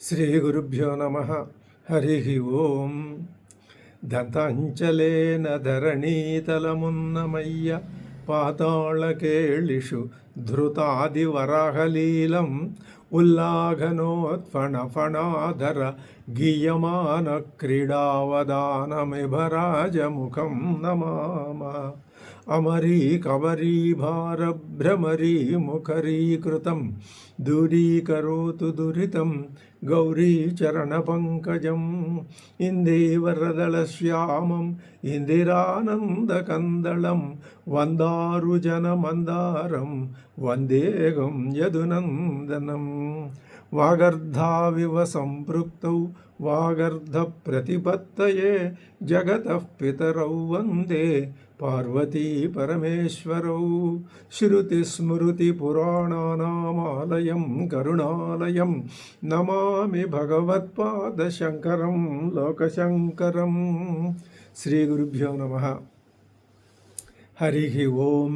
శ్రీగురుభ్యో నమ. హరి ఓం. దంతాంచలేన ధరణీతలమున్నమయ్య పాతాళకేళిషు ధృతాదివరాహలీలం ఉల్లాఘనోత్ఫణఫణాధర గీయమాన క్రీడావదానమిభరాజముఖం నమామ. అమరీ కవరీ భారభ్రమరీ ముఖరీకృతం దూరీకరోతు దురితం గౌరీ చరణపంకజం ఇందీవరదళశ్యామం ఇందిరానందకందళం వందారుజనమందారం వందేగం యదునందనం. వాగర్ధావివ సంపృక్తౌ వాగర్ధ ప్రతిపత్తయే జగతః పితరౌ వందే పార్వతీ పరమేశ్వరౌ. శృతిస్మృతిపురాణానామాలయం కరుణాలయం నమామి భగవత్పాదశంకరం లోకశంకరం. శ్రీ గురుభ్యో నమ. హరి ఓం.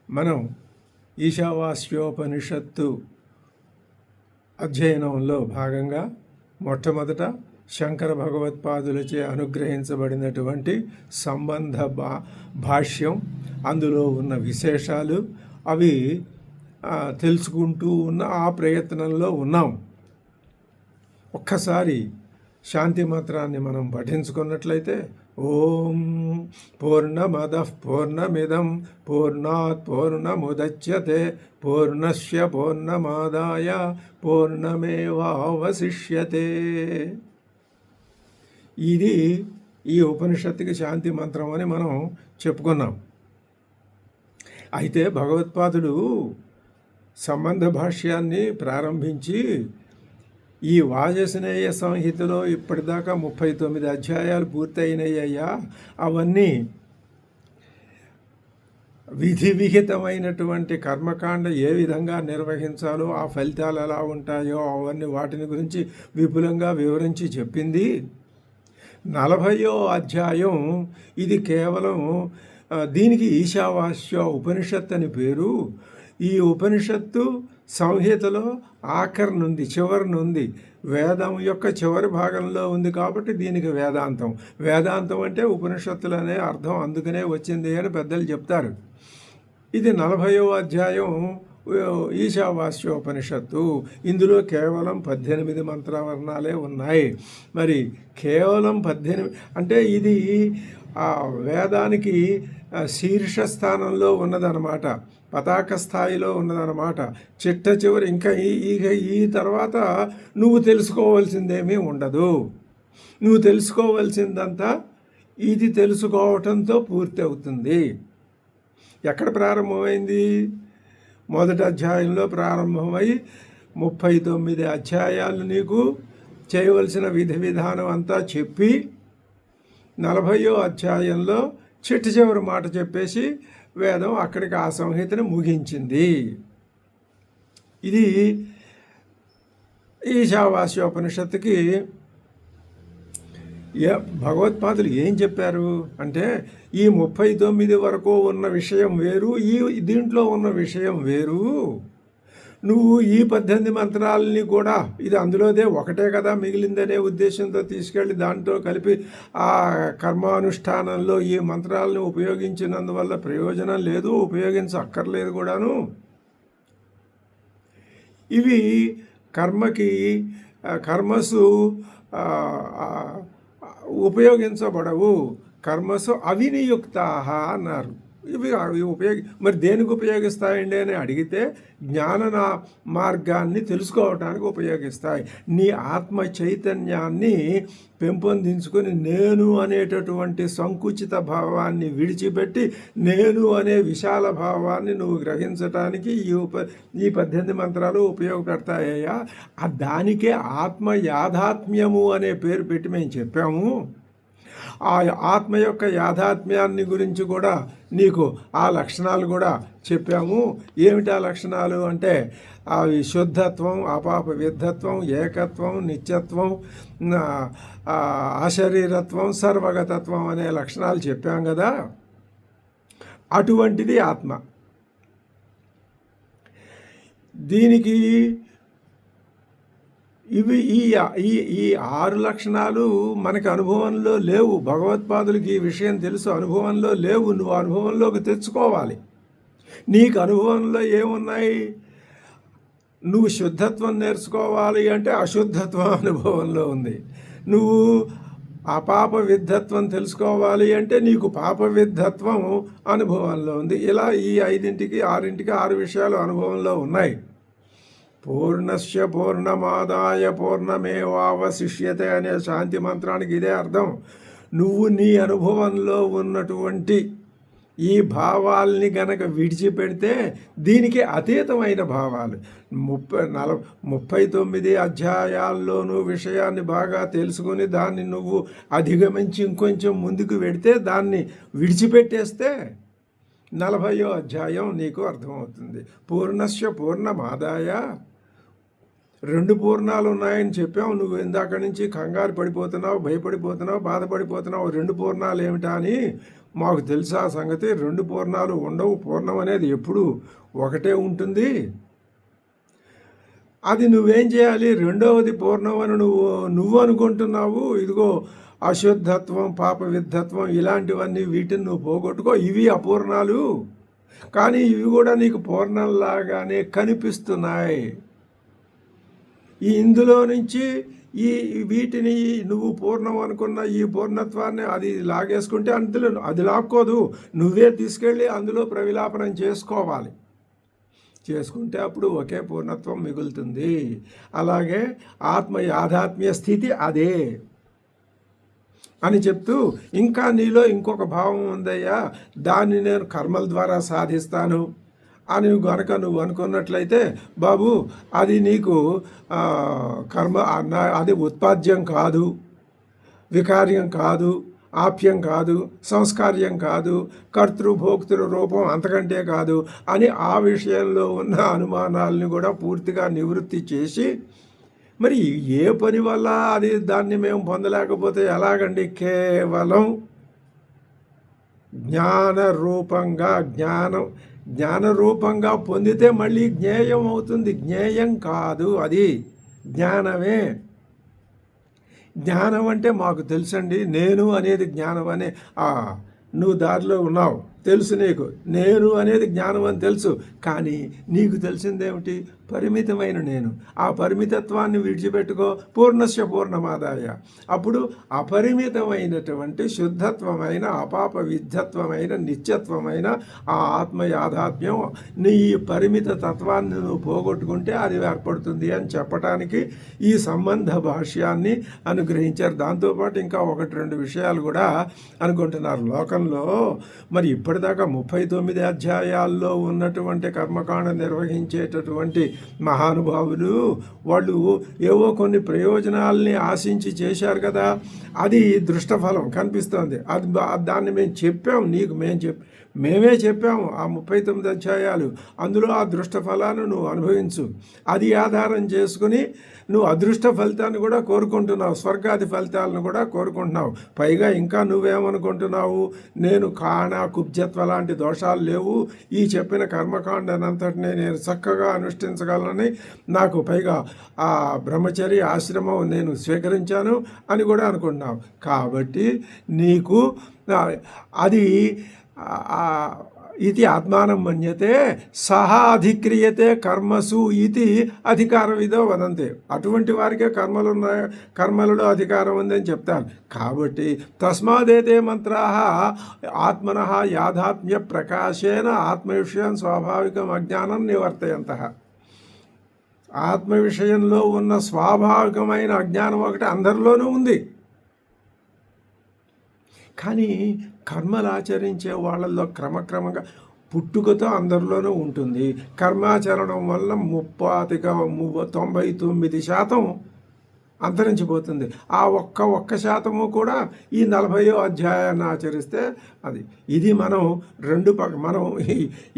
మనం ఈశావాస్యోపనిషత్తు అధ్యయనంలో భాగంగా మొట్టమొదట శంకర భగవత్పాదులచే అనుగ్రహించబడినటువంటి సంబంధ భాష్యం, అందులో ఉన్న విశేషాలు అవి తెలుసుకుంటూ ఉన్న ఆ ప్రయత్నంలో ఉన్నాం. ఒక్కసారి శాంతి మంత్రాన్ని మనం పఠించుకున్నట్లయితే ఓం పూర్ణమదః పూర్ణమిదం పూర్ణాత్ పూర్ణముదచ్యతే పూర్ణస్య పూర్ణమాదాయ పూర్ణమేవావశిష్యతే. ఇది ఈ ఉపనిషత్తుకి శాంతి మంత్రం అని మనం చెప్పుకున్నాం. అయితే భగవత్పాదులు సంబంధ భాష్యాన్ని ప్రారంభించి ఈ వాజస్నేయ సంహితలో ఇప్పటిదాకా 39 అధ్యాయాలు పూర్తయినాయ్యా. అవన్నీ విధి విహితమైనటువంటి కర్మకాండ ఏ విధంగా నిర్వహించాలో, ఆ ఫలితాలు ఎలా ఉంటాయో అవన్నీ వాటిని గురించి విపులంగా వివరించి చెప్పింది. 40వ అధ్యాయం ఇది కేవలం దీనికి ఈశావాస్య ఉపనిషత్ అని పేరు. ఈ ఉపనిషత్తు సంహితలో ఆఖరి నుండి చివరి నుండి వేదం యొక్క చివరి భాగంలో ఉంది కాబట్టి దీనికి వేదాంతం. వేదాంతం అంటే ఉపనిషత్తులు అనే అర్థం అందుకనే వచ్చింది అని పెద్దలు చెప్తారు. ఇది 40వ అధ్యాయం ఈశావాస్యోపనిషత్తు. ఇందులో కేవలం 18 మంత్రవర్ణాలే ఉన్నాయి. మరి కేవలం 18 అంటే ఇది వేదానికి శీర్ష స్థానంలో ఉన్నదన్నమాట, పతాక స్థాయిలో ఉన్నదన్నమాట. చిట్ట చివరి ఇంకా ఈ తర్వాత నువ్వు తెలుసుకోవాల్సిందేమీ ఉండదు. నువ్వు తెలుసుకోవాల్సిందంతా ఇది తెలుసుకోవటంతో పూర్తి అవుతుంది. ఎక్కడ ప్రారంభమైంది? మొదటి అధ్యాయంలో ప్రారంభమై 39 అధ్యాయాలు నీకు చేయవలసిన విధి విధానం అంతా చెప్పి 40వ అధ్యాయంలో చిట్ట చివరి మాట చెప్పేసి వేదం అక్కడికి ఆ సంహితను ముగించింది. ఇది ఈశావాస్యోపనిషత్తుకి భగవత్పాదులు ఏం చెప్పారు అంటే, ఈ 39 వరకు ఉన్న విషయం వేరు, దీంట్లో ఉన్న విషయం వేరు. నువ్వు ఈ 18 మంత్రాలని కూడా ఇది అందులోదే ఒకటే కదా మిగిలిందనే ఉద్దేశంతో తీసుకెళ్ళి దాంట్లో కలిపి ఆ కర్మానుష్ఠానంలో ఈ మంత్రాలను ఉపయోగించినందువల్ల ప్రయోజనం లేదు, ఉపయోగించక్కర్లేదు కూడాను. ఇవి కర్మసు ఉపయోగించబడవు, కర్మసు అవినియుక్తాః అన్నారు. ఇవి మరి దేనికి ఉపయోగిస్తాయండి అని అడిగితే జ్ఞాన మార్గాన్ని తెలుసుకోవడానికి ఉపయోగిస్తాయి. నీ ఆత్మ చైతన్యాన్ని పెంపొందించుకొని నేను అనేటటువంటి సంకుచిత భావాన్ని విడిచిపెట్టి నేను అనే విశాల భావాన్ని నువ్వు గ్రహించటానికి ఈ 18 మంత్రాలు ఉపయోగపడతాయ్యా. దానికే ఆత్మ యాథాత్మ్యము అనే పేరు పెట్టి మేము చెప్పాము. ఆ ఆత్మ యొక్క యాథాత్మ్యాన్ని గురించి కూడా నీకు ఆ లక్షణాలు కూడా చెప్పాము. ఏమిటి ఆ లక్షణాలు అంటే అవి శుద్ధత్వం, అపాప విద్ధత్వం, ఏకత్వం, నిత్యత్వం, అశరీరత్వం, సర్వగతత్వం అనే లక్షణాలు చెప్పాం కదా. అటువంటిది ఆత్మ. దీనికి ఇవి ఈ ఈ ఈ 6 లక్షణాలు మనకి అనుభవంలో లేవు. భగవత్పాదులకి ఈ విషయం తెలుసు, అనుభవంలో లేవు. నువ్వు అనుభవంలోకి తెచ్చుకోవాలి. నీకు అనుభవంలో ఏమున్నాయి? నువ్వు శుద్ధత్వం నేర్చుకోవాలి అంటే అశుద్ధత్వం అనుభవంలో ఉంది. నువ్వు అపాప విద్ధత్వం తెలుసుకోవాలి అంటే నీకు పాప విద్ధత్వం అనుభవంలో ఉంది. ఇలా ఈ 5ంటికి 6ంటికి 6 విషయాలు అనుభవంలో ఉన్నాయి. పూర్ణస్య పూర్ణమాదాయ పూర్ణమేవావశిష్యతే అనే శాంతి మంత్రానికి ఇదే అర్థం. నువ్వు నీ అనుభవంలో ఉన్నటువంటి ఈ భావాల్ని గనక విడిచిపెడితే దీనికి అతీతమైన భావాలు 39 అధ్యాయాల్లోనూ విషయాన్ని బాగా తెలుసుకుని దాన్ని నువ్వు అధిగమించి ఇంకొంచెం ముందుకు వెడితే, దాన్ని విడిచిపెట్టేస్తే 40వ అధ్యాయం నీకు అర్థమవుతుంది. పూర్ణస్య పూర్ణమాదాయ, 2 పూర్ణాలు ఉన్నాయని చెప్పావు. నువ్వు ఇందాక నుంచి కంగారు పడిపోతున్నావు, భయపడిపోతున్నావు, బాధపడిపోతున్నావు. 2 పూర్ణాలు ఏమిటా అని మాకు తెలుసా సంగతి. 2 పూర్ణాలు ఉండవు. పూర్ణం అనేది ఎప్పుడు ఒకటే ఉంటుంది. అది నువ్వేం చేయాలి? రెండవది పూర్ణం అని నువ్వు అనుకుంటున్నావు. ఇదిగో అశుద్ధత్వం, పాప విద్ధత్వం ఇలాంటివన్నీ వీటిని నువ్వు పోగొట్టుకో. ఇవి అపూర్ణాలు, కానీ ఇవి కూడా నీకు పూర్ణంలాగానే కనిపిస్తున్నాయి. ఇందులో నుంచి వీటిని నువ్వు పూర్ణం అనుకున్న ఈ పూర్ణత్వాన్ని అది లాగేసుకుంటే అందులో అది లాక్కోదు. నువ్వే తీసుకెళ్ళి అందులో ప్రవిలాపనం చేసుకోవాలి. చేసుకుంటే అప్పుడు ఒకే పూర్ణత్వం మిగులుతుంది. అలాగే యాథాత్మ్య స్థితి అదే అని చెప్తూ, ఇంకా నీలో ఇంకొక భావం ఉందయ్యా, దాన్ని నేను కర్మల ద్వారా సాధిస్తాను అని గనక నువ్వు అనుకున్నట్లయితే, బాబు అది నీకు అది ఉత్పాద్యం కాదు, వికార్యం కాదు, ఆప్యం కాదు, సంస్కార్యం కాదు, కర్తృభోక్తృ రూపం అంతకంటే కాదు అని ఆ విషయంలో ఉన్న అనుమానాలని కూడా పూర్తిగా నివృత్తి చేసి, మరి ఏ పని వల్ల దాన్ని మేము పొందలేకపోతే ఎలాగండి? కేవలం జ్ఞానరూపంగా పొందితే మళ్ళీ జ్ఞేయం అవుతుంది. జ్ఞేయం కాదు, అది జ్ఞానమే. జ్ఞానం అంటే మాకు తెలుసండి, నేను అనేది జ్ఞానం అనే నువ్వు దారిలో ఉన్నావు, తెలుసు నీకు. నేను అనేది జ్ఞానం అని తెలుసు, కానీ నీకు తెలిసిందేమిటి? పరిమితమైన నేను. ఆ పరిమితత్వాన్ని విడిచిపెట్టుకో. పూర్ణస్య పూర్ణమాదాయ. అప్పుడు అపరిమితమైనటువంటి శుద్ధత్వమైన, అపాప విద్ధత్వమైన, నిత్యత్వమైన ఆ ఆత్మ యాథాత్మ్యం నీ పరిమిత తత్వాన్ని నువ్వు పోగొట్టుకుంటే అది ఏర్పడుతుంది అని చెప్పడానికి ఈ సంబంధ భాష్యాన్ని అనుగ్రహించారు. దాంతోపాటు ఇంకా 1-2 విషయాలు కూడా అనుకుంటున్నారు. లోకంలో మరి ఇప్పటిదాకా 39 అధ్యాయాల్లో ఉన్నటువంటి కర్మకాండ నిర్వహించేటటువంటి మహానుభావులు వాళ్ళు ఏవో కొన్ని ప్రయోజనాల్ని ఆశించి చేశారు కదా, అది దృష్టఫలం కనిపిస్తోంది. దాన్ని మేము చెప్పాము, నీకు మేమే చెప్పాము. ఆ 39 అధ్యాయాలు, అందులో ఆ దృష్ట ఫలాన్ని నువ్వు అనుభవించు. అది ఆధారం చేసుకుని నువ్వు అదృష్ట ఫలితాన్ని కూడా కోరుకుంటున్నావు, స్వర్గాది ఫలితాలను కూడా కోరుకుంటున్నావు. పైగా ఇంకా నువ్వేమనుకుంటున్నావు? నేను కుబ్జత్వ లాంటి దోషాలు లేవు, ఈ చెప్పిన కర్మకాండనంతటినీ నేను చక్కగా అనుష్ఠించగలనని, నాకు పైగా ఆ బ్రహ్మచర్య ఆశ్రమం నేను స్వీకరించాను అని కూడా అనుకుంటున్నావు. కాబట్టి నీకు అది ఇది ఆత్మానం మన్యతే సహా అధిక్రియతే కర్మసు ఇది అధికారవిదో వదంతే. అటువంటి వారికే కర్మలలో అధికారం ఉందని చెప్తారు. కాబట్టి తస్మాదేతే మంత్రాః ఆత్మనః యాథాత్మ్య ప్రకాశేన ఆత్మవిషయం స్వాభావికం అజ్ఞానం నివర్తయంతః. ఆత్మ విషయంలో ఉన్న స్వాభావికమైన అజ్ఞానం ఒకటి అందరిలోనూ ఉంది. కానీ కర్మలు ఆచరించే వాళ్ళల్లో క్రమక్రమంగా పుట్టుకతో అందరిలోనూ ఉంటుంది. కర్మాచరణం వల్ల 99% అంతరించిపోతుంది. ఆ ఒక్క శాతము కూడా ఈ 40వ అధ్యాయాన్ని ఆచరిస్తే ఇది మనం మనం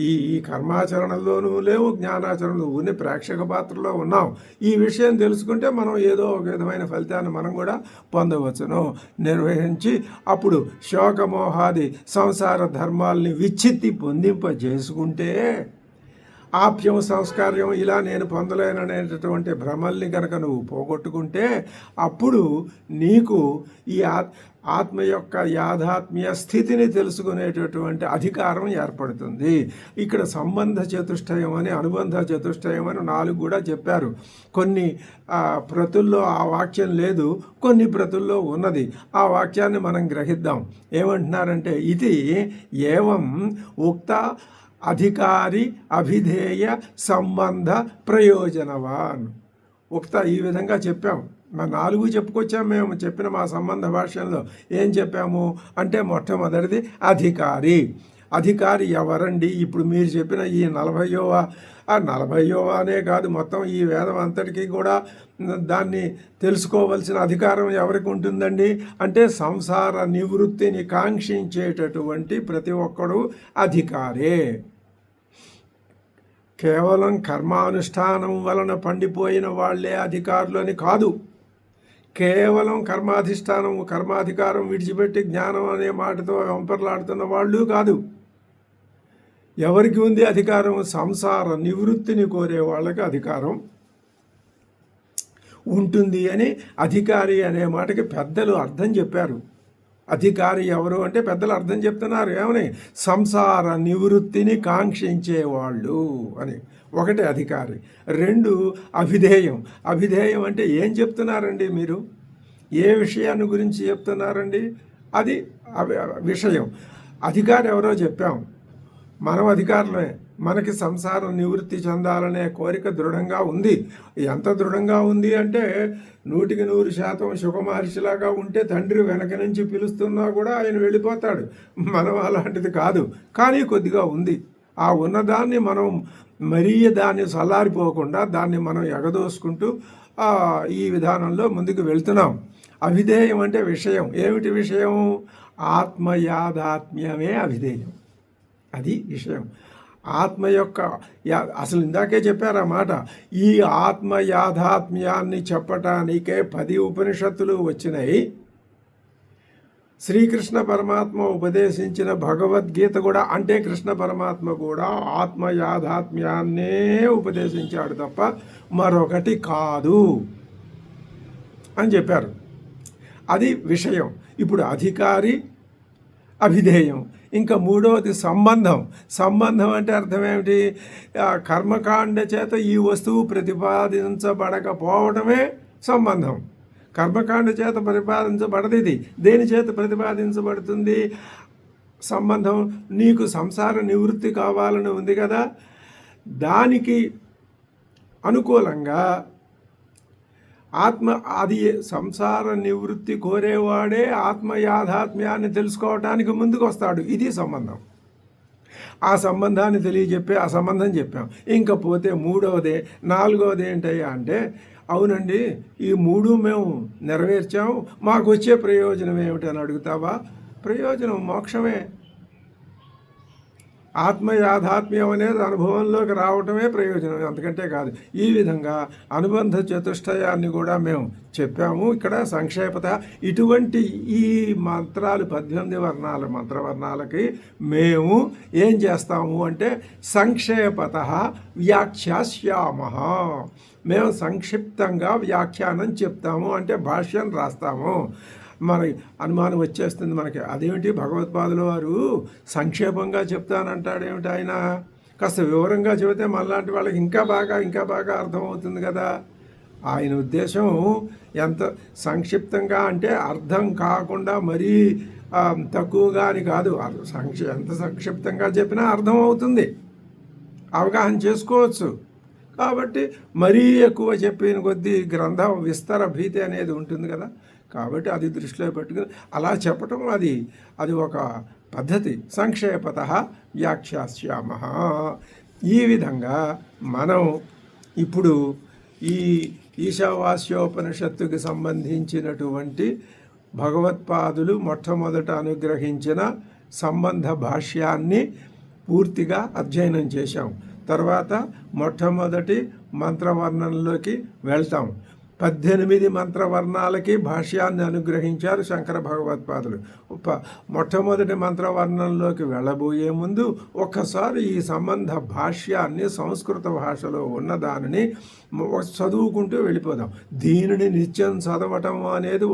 ఈ కర్మాచరణలోనూ లేవు, జ్ఞానాచరణలో ఉన్న ప్రేక్షక పాత్రలో ఉన్నాం. ఈ విషయం తెలుసుకుంటే మనం ఏదో ఒక విధమైన ఫలితాన్ని మనం కూడా పొందవచ్చును. నిర్వహించి అప్పుడు శోకమోహాది సంసార ధర్మాల్ని విచ్చిత్తి పొందింపజేసుకుంటే ఆప్యం సంస్కార్యం ఇలా నేను పొందలేననేటటువంటి భ్రమల్ని కనుక నువ్వు పోగొట్టుకుంటే అప్పుడు నీకు ఈ ఆత్మ యొక్క యాథాత్మ్య స్థితిని తెలుసుకునేటటువంటి అధికారం ఏర్పడుతుంది. ఇక్కడ సంబంధ చతుష్టయం అని, అనుబంధ చతుష్టయం అని 4 కూడా చెప్పారు. కొన్ని ప్రతుల్లో ఆ వాక్యం లేదు, కొన్ని ప్రతుల్లో ఉన్నది. ఆ వాక్యాన్ని మనం గ్రహిద్దాం. ఏమంటున్నారంటే ఇది ఏవం ఉక్త అధికారి అభిధేయ సంబంధ ప్రయోజనవాన్. ఉక్త ఈ విధంగా చెప్పాం. 4 చెప్పుకొచ్చాం. మేము చెప్పిన మా సంబంధ భాషల్లో ఏం చెప్పాము అంటే మొట్టమొదటిది అధికారి. అధికారి ఎవరండి? ఇప్పుడు మీరు చెప్పిన ఈ 40వ అనే కాదు, మొత్తం ఈ వేదం అంతటికీ కూడా దాన్ని తెలుసుకోవలసిన అధికారం ఎవరికి ఉంటుందండి అంటే సంసార నివృత్తిని కాంక్షించేటటువంటి ప్రతి ఒక్కడు అధికారే. కేవలం కర్మానుష్ఠానం వలన పండిపోయిన వాళ్లే అధికారులు అని కాదు. కేవలం కర్మాధికారం విడిచిపెట్టి జ్ఞానం అనే మాటతో వెంపర్లాడుతున్న వాళ్ళు కాదు. ఎవరికి ఉంది అధికారం? సంసార నివృత్తిని కోరే వాళ్ళకి అధికారం ఉంటుంది అని అధికారి అనే మాటకి పెద్దలు అర్థం చెప్పారు. అధికారి ఎవరు అంటే పెద్దలు అర్థం చెప్తున్నారు. ఏమని? సంసార నివృత్తిని కాంక్షించేవాళ్ళు అని. ఒకటి అధికారి. 2 అభిధేయం. అభిధేయం అంటే ఏం చెప్తున్నారండి మీరు? ఏ విషయాన్ని గురించి చెప్తున్నారండి? అది విషయం. అధికారి ఎవరో చెప్పాం. మనం అధికారులమే. మనకి సంసారం నివృత్తి చెందాలనే కోరిక దృఢంగా ఉంది. ఎంత దృఢంగా ఉంది అంటే 100% సుఖమహర్షిలాగా ఉంటే తండ్రి వెనక నుంచి పిలుస్తున్నా కూడా ఆయన వెళ్ళిపోతాడు. మనం అలాంటిది కాదు, కానీ కొద్దిగా ఉంది. ఆ ఉన్నదాన్ని మనం మరీ దాన్ని చల్లారిపోకుండా దాన్ని మనం ఎగదోసుకుంటూ ఈ విధానంలో ముందుకు వెళ్తున్నాం. అవిధేయం అంటే విషయం. ఏమిటి విషయం? ఆత్మయాదాత్మ్యమే అవిధేయం. అది విషయం. ఆత్మ యొక్క అసలు ఇందాకే చెప్పారు ఆ మాట. ఈ ఆత్మ యాథాత్మ్యాన్ని చెప్పటానికే 10 ఉపనిషత్తులు వచ్చినాయి. శ్రీకృష్ణ పరమాత్మ ఉపదేశించిన భగవద్గీత కూడా, అంటే కృష్ణ పరమాత్మ కూడా ఆత్మ యాథాత్మ్యాన్నే ఉపదేశించాడు తప్ప మరొకటి కాదు అని చెప్పారు. అది విషయం. ఇప్పుడు అధికారి, అభిధేయం. ఇంకా 3వది సంబంధం. సంబంధం అంటే అర్థం ఏమిటి? కర్మకాండ చేత ఈ వస్తువు ప్రతిపాదించబడకపోవడమే సంబంధం. కర్మకాండ చేత ప్రతిపాదించబడదు. ఇది దేని చేత ప్రతిపాదించబడుతుంది? సంబంధం. నీకు సంసార నివృత్తి కావాలని ఉంది కదా, దానికి అనుకూలంగా అది సంసార నివృత్తి కోరేవాడే ఆత్మ యాథాత్మ్యాన్ని తెలుసుకోవటానికి ముందుకు వస్తాడు. ఇది సంబంధం. ఆ సంబంధాన్ని తెలియజెప్పే ఆ సంబంధం చెప్పాం. ఇంకా పోతే 3వది 4వది ఏంటయ్యా అంటే, అవునండి ఈ 3 మేము నెరవేర్చాము, మాకు వచ్చే ప్రయోజనం ఏమిటని అడుగుతావా? ప్రయోజనం మోక్షమే. ఆత్మ యాథాత్మ్యం అనేది అనుభవంలోకి రావటమే ప్రయోజనం, అంతకంటే కాదు. ఈ విధంగా అనుబంధ చతుష్టయాన్ని కూడా మేము చెప్పాము. ఇక్కడ సంక్షేపత ఇటువంటి ఈ మంత్రాలు 18 వర్ణాల మంత్రవర్ణాలకి మేము ఏం చేస్తాము అంటే సంక్షేపత వ్యాఖ్యాస్యామ. మేము సంక్షిప్తంగా వ్యాఖ్యానం చెప్తాము, అంటే భాష్యం రాస్తాము. మన అనుమానం వచ్చేస్తుంది మనకి, అదేమిటి భగవత్పాదుల వారు సంక్షేపంగా చెప్తానంటాడేమిటి ఆయన? కాస్త వివరంగా చెబితే మనలాంటి వాళ్ళకి ఇంకా బాగా అర్థమవుతుంది కదా. ఆయన ఉద్దేశం ఎంత సంక్షిప్తంగా అంటే అర్థం కాకుండా మరీ తక్కువగా అని కాదు. ఎంత సంక్షిప్తంగా చెప్పినా అర్థం అవుతుంది, అవగాహన చేసుకోవచ్చు. కాబట్టి మరీ ఎక్కువ చెప్పిన కొద్దీ గ్రంథం విస్తర భీతి అనేది ఉంటుంది కదా. కాబట్టి అది దృష్టిలో పెట్టుకుని అలా చెప్పటం అది ఒక పద్ధతి. సంక్షేపత వ్యాఖ్యాస్యామ. ఈ విధంగా మనం ఇప్పుడు ఈ ఈశావాస్యోపనిషత్తుకి సంబంధించినటువంటి భగవత్పాదులు మొట్టమొదట అనుగ్రహించిన సంబంధ భాష్యాన్ని పూర్తిగా అధ్యయనం చేశాం. తర్వాత మొట్టమొదటి మంత్రవర్ణంలోకి వెళ్తాం. 18 మంత్రవర్ణాలకి భాష్యాన్ని అనుగ్రహించారు శంకర భగవత్పాదులు. మొట్టమొదటి మంత్రవర్ణంలోకి వెళ్ళబోయే ముందు ఒక్కసారి ఈ సంబంధ భాష్యాన్ని సంస్కృత భాషలో ఉన్న దానిని చదువుకుంటూ వెళ్ళిపోదాం. దీనిని నిత్యం చదవటం అనేది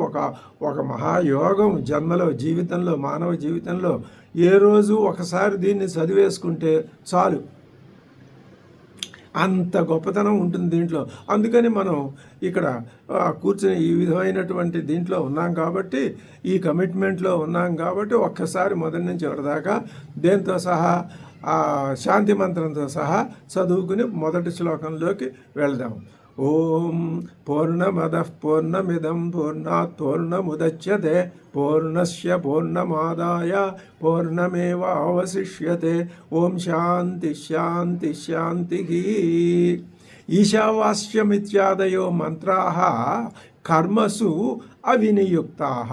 ఒక మహాయోగం. జన్మలో, జీవితంలో, మానవ జీవితంలో ఏ రోజు ఒకసారి దీన్ని చదివేసుకుంటే చాలు, అంత గొప్పతనం ఉంటుంది దీంట్లో. అందుకని మనం ఇక్కడ కూర్చుని ఈ విధమైనటువంటి దీంట్లో ఉన్నాం కాబట్టి, ఈ కమిట్మెంట్లో ఉన్నాం కాబట్టి ఒక్కసారి మొదటి నుంచి ఎవరిదాకా దేంతో సహా శాంతి మంత్రంతో సహా చదువుకుని మొదటి శ్లోకంలోకి వెళ్దాం. ఓం పూర్ణమదః పూర్ణమిదం పూర్ణాత్ పూర్ణముదచ్యతే పూర్ణస్య పూర్ణమాదాయ పూర్ణమేవావశిష్యతే. ఓం శాంతి శాంతి శాంతి. ఈశావాస్యమిత్యాదయో మంత్రాः కర్మసు అవినియుక్తాः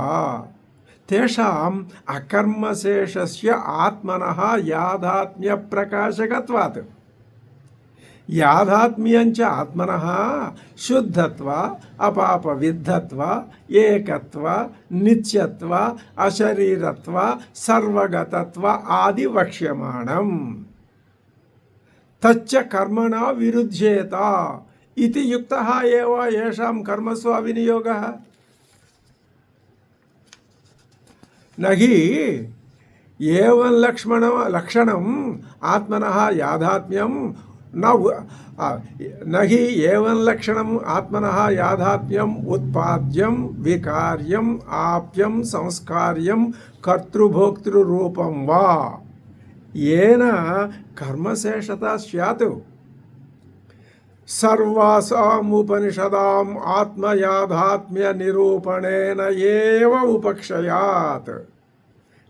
తేషాం అకర్మశేషస్య ఆత్మనః యాథాత్మ్య ప్రకాశకత్వాత్. యాథాత్మ్యంచ ఆత్మనః శుద్ధత్వ అపాప విద్ధత్వ ఏకత్వ నిత్యత్వ అశరీరత్వ సర్వగతత్వ ఆది వక్ష్యమాణం. తచ్చ కర్మణా విరుధ్యేత ఇతి యుక్తః ఏవ ఏషాం కర్మసు అవినియోగః. నహి ఏవం లక్షణం ఆత్మనః యాథాత్మ్యం నహి ఏవం లక్షణం ఆత్మనః యాథాత్మ్యం ఉత్పాద్యం వికార్యం ఆప్యం సంస్కార్యం కర్తృభోక్తృరూపం వా ఏన కర్మశేషత స్యాత్. సర్వాసాముపనిషదాం ఆత్మయాథాత్మ్య నిరూపణేన ఏవ ఉపక్షయాత్.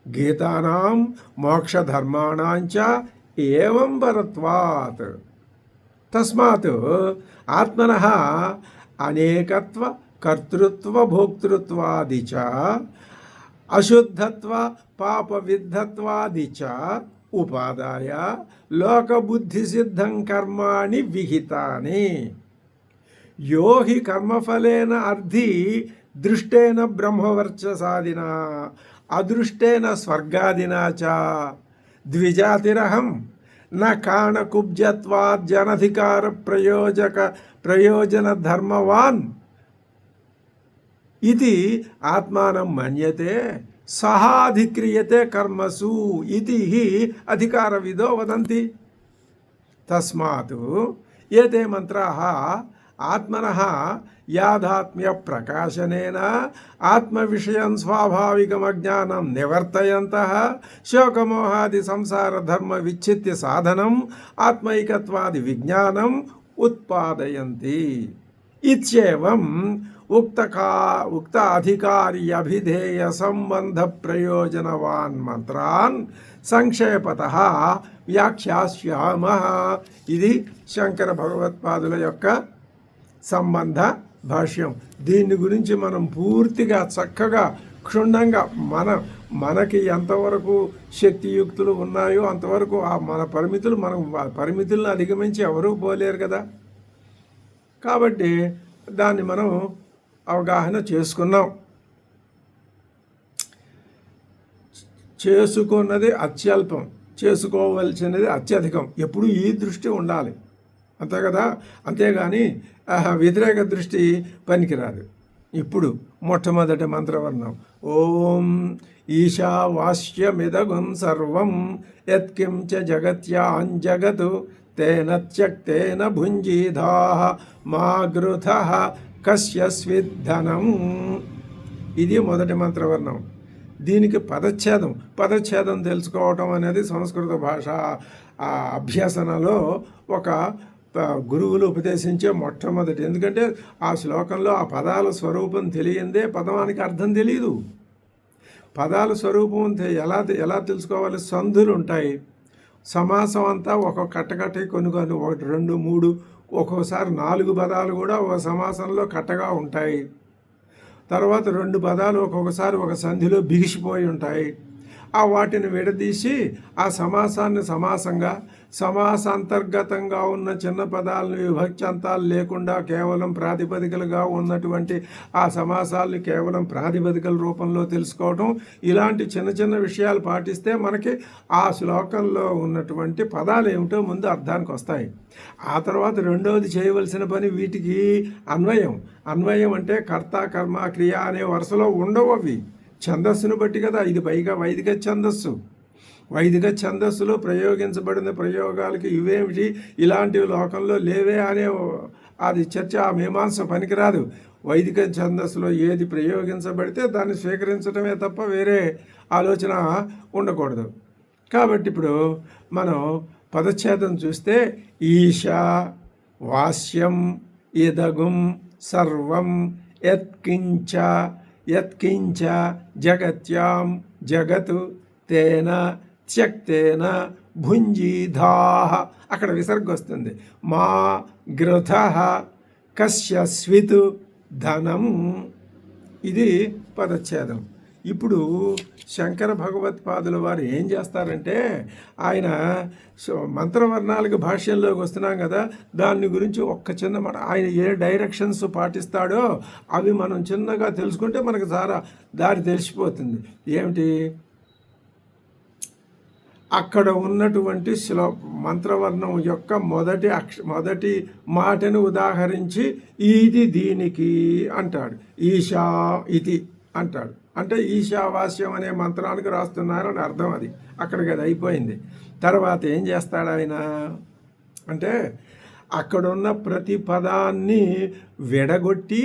గీతానాం మోక్షధర్మాణాంచ ఏవం పరత్వాత్. తస్మాత్ ఆత్మనః అనేకత్వ కర్తృత్వ భోక్తృత్వాది చ అశుద్ధత్వ పాప విద్ధత్వాది చ ఉపాదాయ లోకబుద్ధిసిద్ధం కర్మాణి విహితాని. యో హి కర్మఫలేన అర్థి దృష్టేన బ్రహ్మవర్చసాదినా అదృష్టేన స్వర్గాదినా చ ద్విజాతిరహం న కాణకుబ్జత్వాజ్జనధికార ప్రయోజన ధర్మవాన్ ఇది ఆత్మానం మన్యతే సహాధిక్రియతే కర్మసు ఇది అధికారవిదో వదంతి. తస్మాత్ ఏతే మంత్రాः ఆత్మనః యాథాత్మ్య ప్రకాశనేన ఆత్మవిషయం స్వాభావికమజ్ఞానం నివర్తయంతః శోకమోహాది సంసార ధర్మ విచ్ఛిత్య సాధనం ఆత్మైకత్వాది విజ్ఞానం ఉత్పాదయంతి. ఇత్యేవం ఉక్త అధికార్యభిధేయ సంబంధ ప్రయోజనవాన్ మంత్రాన్ సంక్షేపతః వ్యాఖ్యాస్యామః. ఇది శంకర భగవత్పాదుల యొక్క సంబంధ భాష్యం. దీని గురించి మనం పూర్తిగా చక్కగా క్షుణ్ణంగా మనకి ఎంతవరకు శక్తియుక్తులు ఉన్నాయో అంతవరకు మన పరిమితులను అధిగమించి ఎవరూ పోలేరు కదా. కాబట్టి దాన్ని మనం అవగాహన చేసుకున్నాం. చేసుకున్నది అత్యల్పం, చేసుకోవలసినది అత్యధికం. ఎప్పుడు ఈ దృష్టి ఉండాలి, అంతే కదా. అంతేగాని వ్యతిరేక దృష్టి పనికిరాదు. ఇప్పుడు మొట్టమొదటి మంత్రవర్ణం. ఓం ఈశావాస్యమిదగుం సర్వం యత్కిం చ జగత్యాం తేన త్యక్తేన భుంజీధాః మా గృధః కస్య స్విద్ధనం. ఇది మొదటి మంత్రవర్ణం. దీనికి పదచ్ఛేదం తెలుసుకోవటం అనేది సంస్కృత భాష అభ్యసనలో ఒక గురువులు ఉపదేశించే మొట్టమొదటి. ఎందుకంటే ఆ శ్లోకంలో ఆ పదాల స్వరూపం తెలియందే పదవానికి అర్థం తెలియదు. పదాల స్వరూపం ఎలా తెలుసుకోవాలి? సంధులు ఉంటాయి. సమాసం అంతా ఒక కట్టకట్టి కొన్ని 1, 2, 3 ఒక్కోసారి 4 పదాలు కూడా ఒక సమాసంలో కట్టగా ఉంటాయి. తర్వాత 2 పదాలు ఒక్కొక్కసారి ఒక సంధిలో బిగిసిపోయి ఉంటాయి. వాటిని విడదీసి ఆ సమాసాన్ని సమాసంగా, సమాసాంతర్గతంగా ఉన్న చిన్న పదాలను విభక్త్యంతాలు లేకుండా కేవలం ప్రాతిపదికలుగా ఉన్నటువంటి ఆ సమాసాలని కేవలం ప్రాతిపదికల రూపంలో తెలుసుకోవడం, ఇలాంటి చిన్న చిన్న విషయాలు పాటిస్తే మనకి ఆ శ్లోకంలో ఉన్నటువంటి పదాలు ఏమిటో ముందు అర్థానికి వస్తాయి. ఆ తర్వాత రెండవది చేయవలసిన పని వీటికి అన్వయం అంటే కర్త కర్మ క్రియ అనే వరుసలో ఉండవు. అవి ఛందస్సును బట్టి కదా. ఇది పైగా వైదిక ఛందస్సు. వైదిక ఛందస్సులో ప్రయోగించబడిన ప్రయోగాలకి ఇవేమిటి, ఇలాంటివి లోకంలో లేవే అనే అది చర్చ, ఆ మీమాంస పనికిరాదు. వైదిక ఛందస్సులో ఏది ప్రయోగించబడితే దాన్ని స్వీకరించడమే తప్ప వేరే ఆలోచన ఉండకూడదు. కాబట్టి ఇప్పుడు మనం పదచ్ఛేదం చూస్తే ఈశా వాస్యం ఇదగుం సర్వం యత్కించ జగత్యాం జగతు తేన త్యక్తేన భుంజీధాః, అక్కడ విసర్గ వస్తుంది. మా గృధః కస్యస్విత్ ధనం, ఇది పదచ్ఛేదం. ఇప్పుడు శంకర భగవత్పాదుల వారు ఏం చేస్తారంటే, ఆయన మంత్రవర్ణాలకు భాష్యంలోకి వస్తున్నాం కదా, దాని గురించి ఒక్క చిన్న మాట, ఆయన ఏ డైరెక్షన్స్ పాటిస్తాడో అవి మనం చిన్నగా తెలుసుకుంటే మనకు చాలా దారి తెలిసిపోతుంది. ఏమిటి, అక్కడ ఉన్నటువంటి మంత్రవర్ణం యొక్క మొదటి మాటను ఉదాహరించి ఇది దీనికి అంటాడు, ఈశా ఇది అంటాడు. అంటే ఈశావాస్యం అనే మంత్రానికి రాస్తున్నారని అర్థం. అది అక్కడికి అది అయిపోయింది. తర్వాత ఏం చేస్తాడు ఆయన అంటే, అక్కడున్న ప్రతి పదాన్ని విడగొట్టి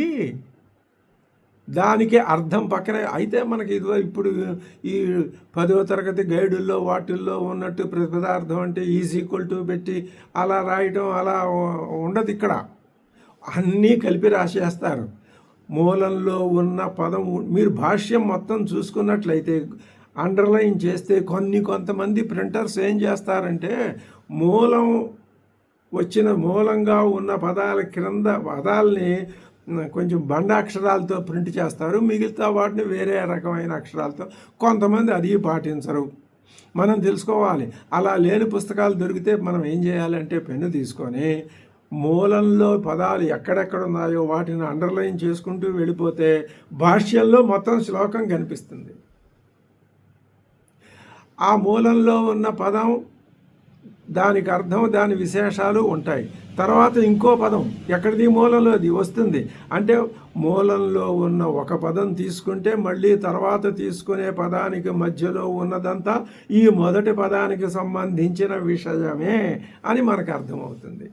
దానికి అర్థం పక్కనే. అయితే మనకి ఇప్పుడు ఈ 10వ తరగతి గైడుల్లో వాటిల్లో ఉన్నట్టు ప్రతిపదార్థం అంటే ఈజ్ ఈక్వల్ టు పెట్టి అలా రాయటం అలా ఉండదు. ఇక్కడ అన్నీ కలిపి రాసేస్తారు. మూలంలో ఉన్న పదం మీరు భాష్యం మొత్తం చూసుకున్నట్లయితే అండర్లైన్ చేస్తే కొంతమంది ప్రింటర్స్ ఏం చేస్తారంటే, మూలంగా ఉన్న పదాల క్రింద పదాలని కొంచెం బండ అక్షరాలతో ప్రింట్ చేస్తారు, మిగతా వాటిని వేరే రకమైన అక్షరాలతో. కొంతమంది అది పాటించరు. మనం తెలుసుకోవాలి. అలా లేని పుస్తకాలు దొరికితే మనం ఏం చేయాలంటే పెన్ను తీసుకొని మూలంలో పదాలు ఎక్కడెక్కడ ఉన్నాయో వాటిని అండర్లైన్ చేసుకుంటూ వెళ్ళిపోతే భాష్యంలో మొత్తం శ్లోకం కనిపిస్తుంది. ఆ మూలంలో ఉన్న పదం, దానికి అర్థం, దాని విశేషాలు ఉంటాయి. తర్వాత ఇంకో పదం ఎక్కడిది మూలంలో అది వస్తుంది. అంటే మూలంలో ఉన్న ఒక పదం తీసుకుంటే మళ్ళీ తర్వాత తీసుకునే పదానికి మధ్యలో ఉన్నదంతా ఈ మొదటి పదానికి సంబంధించిన విషయమే అని మనకు అర్థమవుతుంది.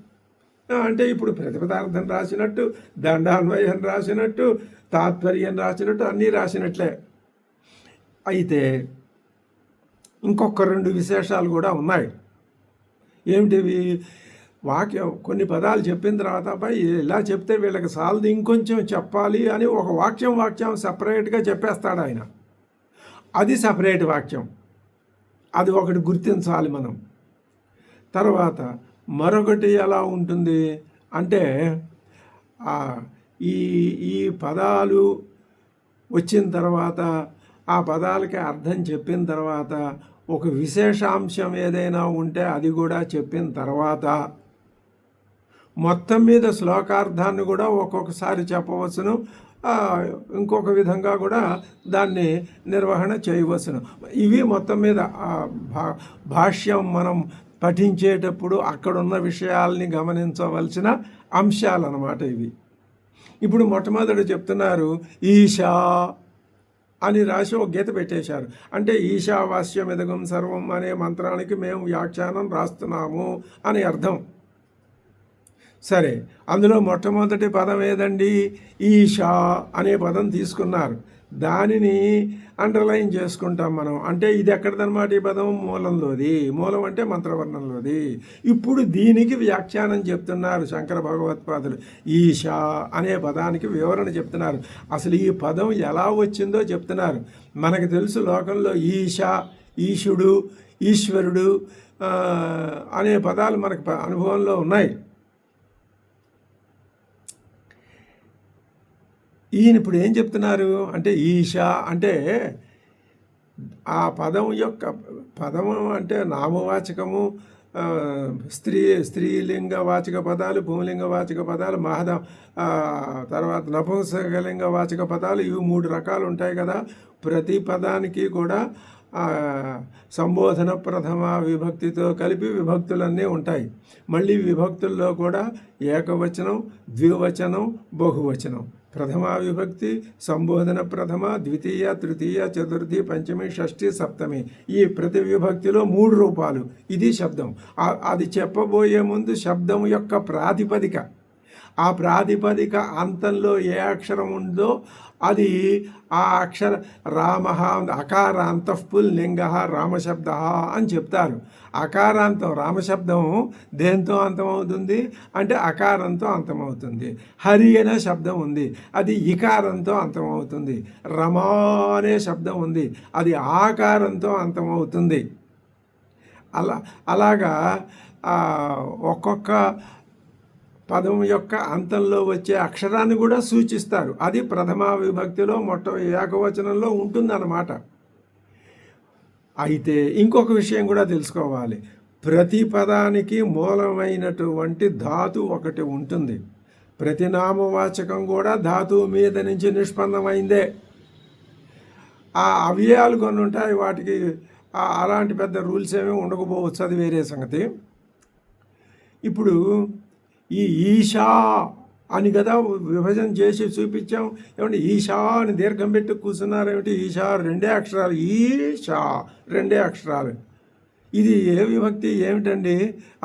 అంటే ఇప్పుడు ప్రతిపదార్థం రాసినట్టు, దండాన్వయం రాసినట్టు, తాత్పర్యం రాసినట్టు అన్నీ రాసినట్లే. అయితే ఇంకొక 2 విశేషాలు కూడా ఉన్నాయి. ఏమిటివి, వాక్యం కొన్ని పదాలు చెప్పిన తర్వాత అబ్బాయి ఇలా చెప్తే వీళ్ళకి సాలది, ఇంకొంచెం చెప్పాలి అని ఒక వాక్యం సపరేట్గా చెప్పేస్తాడు ఆయన. అది సపరేట్ వాక్యం, అది ఒకటి గుర్తించాలి మనం. తర్వాత మరొకటి ఎలా ఉంటుంది అంటే, ఈ పదాలు వచ్చిన తర్వాత ఆ పదాలకి అర్థం చెప్పిన తర్వాత ఒక విశేషాంశం ఏదైనా ఉంటే అది కూడా చెప్పిన తర్వాత మొత్తం మీద శ్లోకార్థాన్ని కూడా ఒక్కొక్కసారి చెప్పవచ్చును, ఇంకొక విధంగా కూడా దాన్ని నిర్వహణ చేయవచ్చును. ఇవి మొత్తం మీద భాష్యం మనం పఠించేటప్పుడు అక్కడున్న విషయాల్ని గమనించవలసిన అంశాలన్నమాట ఇవి. ఇప్పుడు మొట్టమొదటి చెప్తున్నారు ఈశా అని రాసి ఒక గీత పెట్టేశారు. అంటే ఈశావాస్యమిదగం సర్వం అనే మంత్రానికి మేము వ్యాఖ్యానం రాస్తున్నాము అని అర్థం. సరే, అందులో మొట్టమొదటి పదం ఏదండి, ఈశా అనే పదం తీసుకున్నారు. దానిని అండర్లైన్ చేసుకుంటాం మనం. అంటే ఇది ఎక్కడిదన్నమాట, ఈ పదం మూలంలోది. మూలం అంటే మంత్రవర్ణంలోది. ఇప్పుడు దీనికి వ్యాఖ్యానం చెప్తున్నారు శంకర భగవత్పాదులు. ఈశా అనే పదానికి వివరణ చెప్తున్నారు. అసలు ఈ పదం ఎలా వచ్చిందో చెప్తున్నారు. మనకు తెలుసు లోకంలో ఈశా, ఈశుడు, ఈశ్వరుడు అనే పదాలు మనకు అనుభవంలో ఉన్నాయి. ఈయన ఇప్పుడు ఏం చెప్తున్నారు అంటే, ఈశా అంటే ఆ పదం యొక్క పదము అంటే నామవాచకము, స్త్రీలింగ వాచక పదాలు, పుంలింగ వాచక పదాలు, తర్వాత నపుంసకలింగ వాచక పదాలు, ఇవి 3 రకాలు ఉంటాయి కదా. ప్రతి పదానికి కూడా సంబోధన ప్రథమ విభక్తితో కలిపి విభక్తులన్నీ ఉంటాయి. మళ్ళీ విభక్తుల్లో కూడా ఏకవచనం, ద్వివచనం, బహువచనం. ప్రథమ విభక్తి, సంబోధన ప్రథమ, ద్వితీయ, తృతీయ, చతుర్థి, పంచమి, షష్ఠి, సప్తమి. ఈ ప్రతి విభక్తిలో 3 రూపాలు. ఇది శబ్దం. అది చెప్పబోయే ముందు శబ్దం యొక్క ప్రాతిపదిక, ఆ ప్రాతిపదిక అంతంలో ఏ అక్షరం ఉందో అది ఆ అక్షర రామ, అకారాంతః పుల్లింగ రామశబ్ద అని చెప్తారు. అకారాంతం రామశబ్దం దేంతో అంతమవుతుంది అంటే అకారంతో అంతమవుతుంది. హరి అనే శబ్దం ఉంది, అది ఇకారంతో అంతమవుతుంది. రమా అనే శబ్దం ఉంది, అది ఆకారంతో అంతమవుతుంది. అలాగా ఒక్కొక్క పదం యొక్క అంతంలో వచ్చే అక్షరాన్ని కూడా సూచిస్తారు. అది ప్రథమ విభక్తిలో ఏకవచనంలో ఉంటుందన్నమాట. అయితే ఇంకొక విషయం కూడా తెలుసుకోవాలి. ప్రతి పదానికి మూలమైనటువంటి ధాతు ఒకటి ఉంటుంది. ప్రతి నామవాచకం కూడా ధాతువు మీద నుంచి నిష్పన్నమైందే. ఆ అవ్యయాలు కొన్ని ఉంటాయి, వాటికి అలాంటి పెద్ద రూల్స్ ఏమీ ఉండకపోవచ్చు, అది వేరే సంగతి. ఇప్పుడు ఈ ఈశా అని కదా విభజన చేసి చూపించాం. ఏమంటే ఈశా అని దీర్ఘం పెట్టి కూర్చున్నారు ఏమిటి? ఈశా 2 అక్షరాలు, ఈశా 2 అక్షరాలు. ఇది ఏ విభక్తి ఏమిటండి?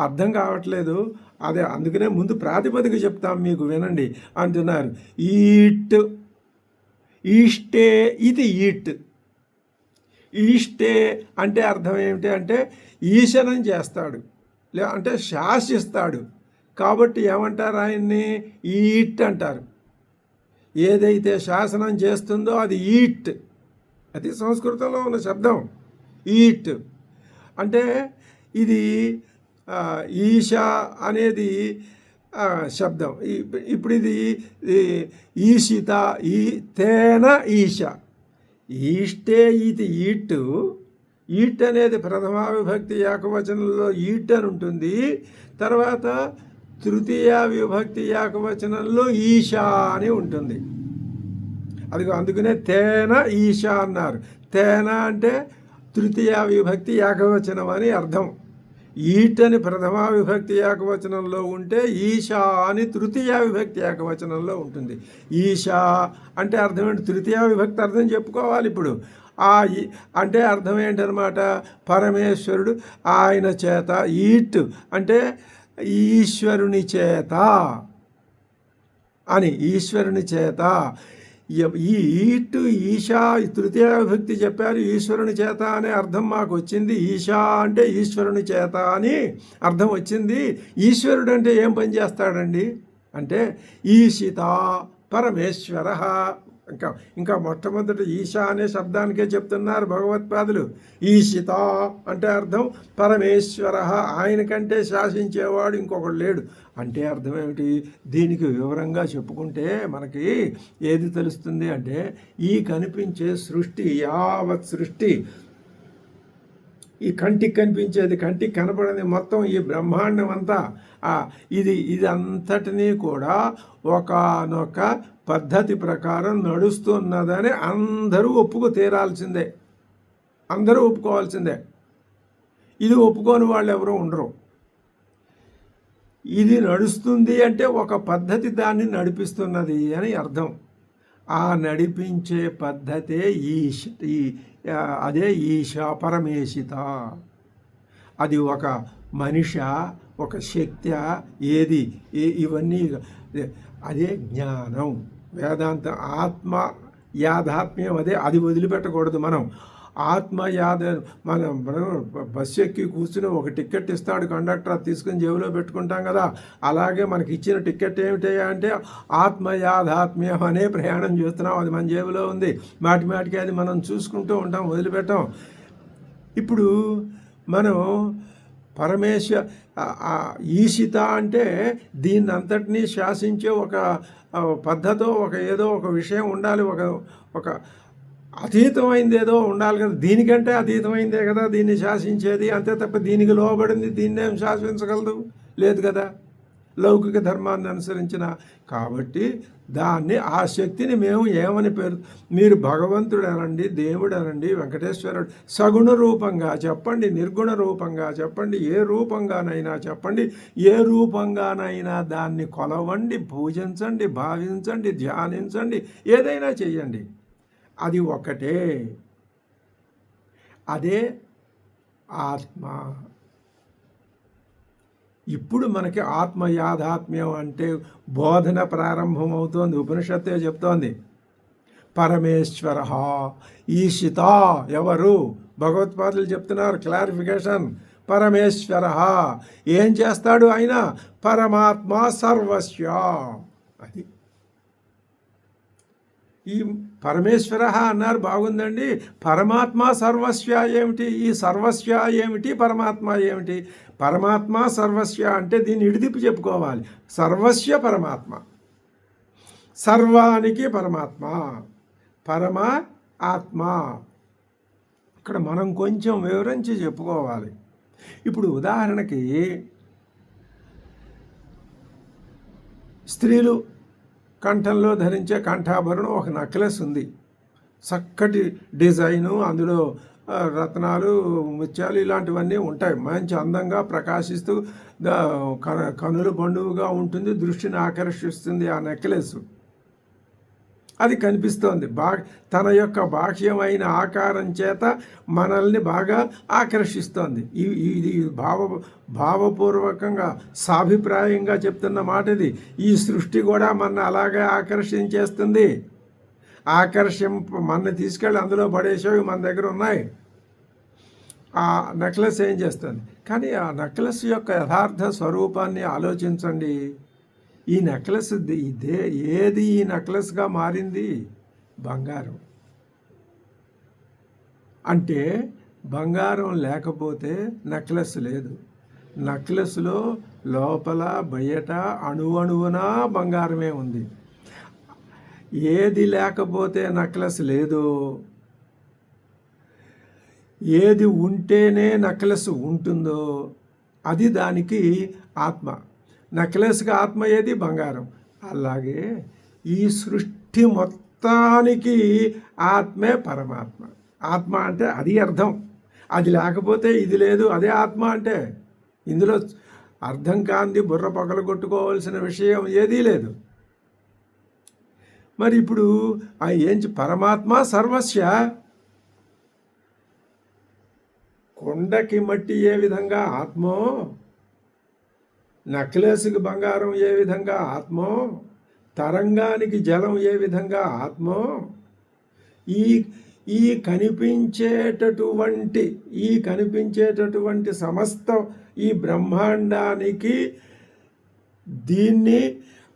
అర్థం కావట్లేదు. అదే అందుకనే ముందు ప్రాతిపదిక చెప్తాం మీకు, వినండి అంటున్నారు. ఈట్, ఈష్టే, ఇది ఈట్. ఈష్టే అంటే అర్థం ఏమిటి అంటే ఈశనం చేస్తాడు, అంటే శాసిస్తాడు. కాబట్టి ఏమంటారు ఆయన్ని? ఈట్ అంటారు. ఏదైతే శాసనం చేస్తుందో అది ఈట్. అది సంస్కృతంలో ఉన్న శబ్దం ఈట్. అంటే ఇది ఈశా అనేది శబ్దం. ఇప్పుడు ఇది ఈశిత, తేన ఈశ. ఈష్టే ఇది ఈట్. ఈట్ అనేది ప్రథమ విభక్తి ఏకవచనంలో ఈట్ అని ఉంటుంది. తర్వాత తృతీయ విభక్తి ఏకవచనంలో ఈశా అని ఉంటుంది. అందుకనే తేన ఈశా అన్నారు. తేన అంటే తృతీయ విభక్తి ఏకవచనం అని అర్థం. ఈట్ అని ప్రథమ విభక్తి ఏకవచనంలో ఉంటే ఈశా అని తృతీయ విభక్తి ఏకవచనంలో ఉంటుంది. ఈశా అంటే అర్థం ఏంటి? తృతీయ విభక్తి అర్థం చెప్పుకోవాలి ఇప్పుడు. అంటే అర్థం ఏంటనమాట? పరమేశ్వరుడు ఆయన చేత. ఈట్ అంటే ఈశ్వరుని చేత అని, ఈశ్వరుని చేత. ఈ ఈట్, ఈశా తృతీయ విభక్తి చెప్పారు, ఈశ్వరుని చేత అనే అర్థం మాకు వచ్చింది. ఈశా అంటే ఈశ్వరుని చేత అని అర్థం వచ్చింది. ఈశ్వరుడు అంటే ఏం పని చేస్తాడండి అంటే ఈశిత పరమేశ్వర. ఇంకా మొట్టమొదటి ఈశా అనే శబ్దానికే చెప్తున్నారు భగవత్పాదులు. ఈశిత అంటే అర్థం పరమేశ్వర, ఆయన కంటే శాసించేవాడు ఇంకొకడు లేడు. అంటే అర్థం ఏమిటి? దీనికి వివరంగా చెప్పుకుంటే మనకి ఏది తెలుస్తుంది అంటే ఈ కనిపించే సృష్టి, యావత్ సృష్టి, ఈ కంటికి కనిపించేది, కంటికి కనపడేది మొత్తం, ఈ బ్రహ్మాండం అంతా ఇది అంతటినీ కూడా ఒకానొక పద్ధతి ప్రకారం నడుస్తున్నదని అందరూ తీరాల్సిందే, అందరూ ఒప్పుకోవాల్సిందే. ఇది ఒప్పుకోని వాళ్ళు ఎవరూ ఉండరు. ఇది నడుస్తుంది అంటే ఒక పద్ధతి దాన్ని నడిపిస్తున్నది అని అర్థం. ఆ నడిపించే పద్ధతే అదే ఈశా పరమేశిత. అది ఒక మనిష, ఒక శక్తి, ఏది ఇవన్నీ అదే జ్ఞానం, వేదాంతం. ఆత్మ యాథాత్మ్యం అదే, అది వదిలిపెట్టకూడదు మనం. మనం బస్సు ఎక్కి కూర్చుని ఒక టికెట్ ఇస్తాడు కండక్టర్, అది తీసుకుని జేబులో పెట్టుకుంటాం కదా. అలాగే మనకి ఇచ్చిన టికెట్ ఏమిటయ్యా అంటే ఆత్మయాథాత్మ్యం అనే ప్రయాణం చేస్తున్నాం, అది మన జేబులో ఉంది. మాటికి అది మనం చూసుకుంటూ ఉంటాం, వదిలిపెట్టాం. ఇప్పుడు మనం ఈశిత అంటే దీన్ని అంతటినీ శాసించే ఒక పద్ధతో, ఏదో ఒక విషయం ఉండాలి, ఒక అతీతమైంది ఏదో ఉండాలి కదా, దీనికంటే అతీతమైందే కదా దీన్ని శాసించేది, అంతే తప్ప దీనికి లోబడింది దీన్ని ఏం శాసించగలదు, లేదు కదా లౌకిక ధర్మాన్ని అనుసరించిన. కాబట్టి దాన్ని ఆ శక్తిని మేము ఏమని పేరు, మీరు భగవంతుడు అనండి, దేవుడు అనండి, వెంకటేశ్వరుడు సగుణ రూపంగా చెప్పండి, నిర్గుణ రూపంగా చెప్పండి, ఏ రూపంగానైనా చెప్పండి, ఏ రూపంగానైనా దాన్ని కొలవండి, పూజించండి, భావించండి, ధ్యానించండి, ఏదైనా చెయ్యండి, అది ఒకటే, అదే ఆత్మ. ఇప్పుడు మనకి ఆత్మ యాథాత్మ్యం అంటే బోధన ప్రారంభమవుతోంది. ఉపనిషత్తే చెప్తోంది. పరమేశ్వర ఈశిత ఎవరు, భగవత్పాదులు చెప్తున్నారు క్లారిఫికేషన్. పరమేశ్వర ఏం చేస్తాడు ఆయన, పరమాత్మ సర్వస్య. అది ఈ పరమేశ్వర అన్నారు, బాగుందండి. పరమాత్మ సర్వస్వ ఏమిటి, ఈ సర్వస్వ ఏమిటి, పరమాత్మ ఏమిటి? పరమాత్మ సర్వస్వ అంటే దీన్ని ఇడిదిప్పి చెప్పుకోవాలి. సర్వస్వ పరమాత్మ, సర్వానికి పరమాత్మ, పరమ ఆత్మ. ఇక్కడ మనం కొంచెం వివరించి చెప్పుకోవాలి. ఇప్పుడు ఉదాహరణకి స్త్రీలు కంఠంలో ధరించే కంఠాభరణం ఒక నెక్లెస్ ఉంది, చక్కటి డిజైను, అందులో రత్నాలు, ముత్యాలు ఇలాంటివన్నీ ఉంటాయి. మంచి అందంగా ప్రకాశిస్తూ కనుల పండుగగా ఉంటుంది, దృష్టిని ఆకర్షిస్తుంది ఆ నెక్లెస్. అది కనిపిస్తోంది, తన యొక్క బాహ్యమైన ఆకారం చేత మనల్ని బాగా ఆకర్షిస్తోంది. ఇది భావపూర్వకంగా సాభిప్రాయంగా చెప్తున్న మాట ఇది. ఈ సృష్టి కూడా మన అలాగే ఆకర్షించేస్తుంది. మన తీసుకెళ్ళి అందులో పడేసేవి మన దగ్గర ఉన్నాయి. ఆ నెక్లెస్ ఏం చేస్తుంది? కానీ ఆ నెక్లెస్ యొక్క యథార్థ స్వరూపాన్ని ఆలోచించండి. ఈ నెక్లెస్ ఏది ఈ నెక్లెస్గా మారింది? బంగారం. అంటే బంగారం లేకపోతే నెక్లెస్ లేదు. నెక్లెస్లో లోపల బయట అణువణువునా బంగారమే ఉంది. ఏది లేకపోతే నెక్లెస్ లేదు, ఏది ఉంటేనే నెక్లెస్ ఉంటుందో అది దానికి ఆత్మ. నెక్లెస్కి ఆత్మ ఏది? బంగారం. అలాగే ఈ సృష్టి మొత్తానికి ఆత్మే పరమాత్మ. ఆత్మ అంటే అది అర్థం. అది లేకపోతే ఇది లేదు, అదే ఆత్మ అంటే. ఇందులో అర్థం కాంది బుర్ర పగలగొట్టుకోవాల్సిన విషయం ఏదీ లేదు. మరి ఇప్పుడు పరమాత్మ సర్వస్య. కొండకి మట్టి ఏ విధంగా ఆత్మో, నెక్లెస్కి బంగారం ఏ విధంగా ఆత్మో, తరంగానికి జలం ఏ విధంగా ఆత్మో, ఈ కనిపించేటటువంటి సమస్త ఈ బ్రహ్మాండానికి దీన్ని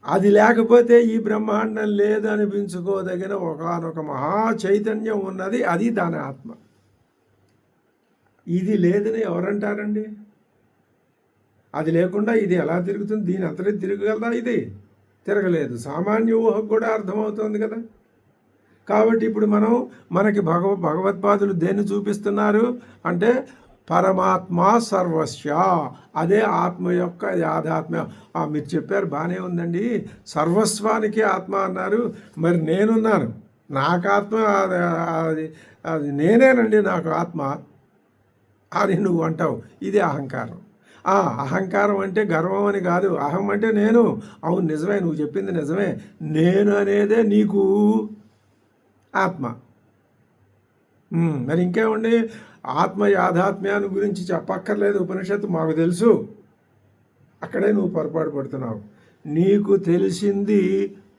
అది లేకపోతే ఈ బ్రహ్మాండం లేదనిపించుకోదగిన ఒకానొక మహా చైతన్యం ఉన్నది, అది దాని ఆత్మ. ఇది లేదని ఎవరంటారండి? అది లేకుండా ఇది ఎలా తిరుగుతుంది? దీని అంతటి తిరగగలదా? ఇది తిరగలేదు. సామాన్య ఊహకు కూడా అర్థమవుతుంది కదా. కాబట్టి ఇప్పుడు మనకి భగవత్పాదులు దేన్ని చూపిస్తున్నారు అంటే పరమాత్మ సర్వస్య, అదే ఆత్మ యొక్క యాథాత్మ్యం. మీరు చెప్పారు, బాగానే ఉందండి, సర్వస్వానికి ఆత్మ అన్నారు. మరి నేనున్నాను, నాకు ఆత్మ అది నేనేనండి, నాకు ఆత్మ అని నువ్వు అంటావు. ఇది అహంకారం. అహంకారం అంటే గర్వం అని కాదు. అహం అంటే నేను. అవును, నిజమే, నువ్వు చెప్పింది నిజమే. నేను అనేదే నీకు ఆత్మ. మరి ఇంకేమండి, ఆత్మ యాథాత్మ్యాన్ని గురించి చెప్పక్కర్లేదు ఉపనిషత్తు, మాకు తెలుసు. అక్కడే నువ్వు పొరపాటు పడుతున్నావు. నీకు తెలిసింది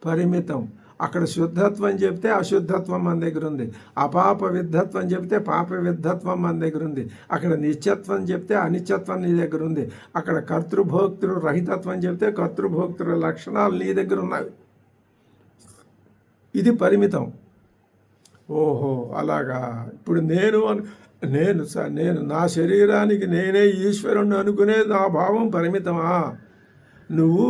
పరిమితం. అక్కడ శుద్ధత్వం చెప్తే అశుద్ధత్వం మన దగ్గర ఉంది, అపాప విద్ధత్వం చెప్తే పాప విద్ధత్వం మన దగ్గర ఉంది, అక్కడ నిత్యత్వం చెప్తే అనిత్యత్వం నీ దగ్గర ఉంది, అక్కడ కర్తృభోక్తృ రహితత్వం చెప్తే కర్తృభోక్తృ లక్షణాలు నీ దగ్గర ఉన్నాయి. ఇది పరిమితం. ఓహో, అలాగా. ఇప్పుడు నేను నా శరీరానికి నేనే ఈశ్వరుణ్ణి అనుకునే నా భావం పరిమితమా? నువ్వు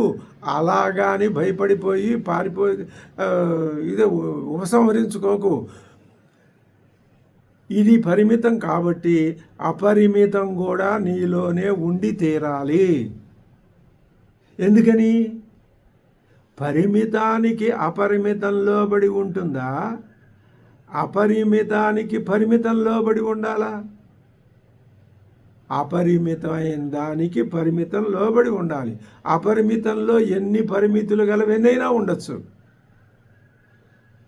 అలాగాని భయపడిపోయి పారిపోయి ఇదే ఉపసంహరించుకోకు. ఇది పరిమితం కాబట్టి అపరిమితం కూడా నీలోనే ఉండి తీరాలి. ఎందుకని? పరిమితానికి అపరిమితం లోబడి ఉంటుందా? అపరిమితానికి పరిమితం లోబడి ఉండాలా? అపరిమితమైన దానికి పరిమితం లోబడి ఉండాలి. అపరిమితంలో ఎన్ని పరిమితులు గలవెన్నైనా ఉండొచ్చు.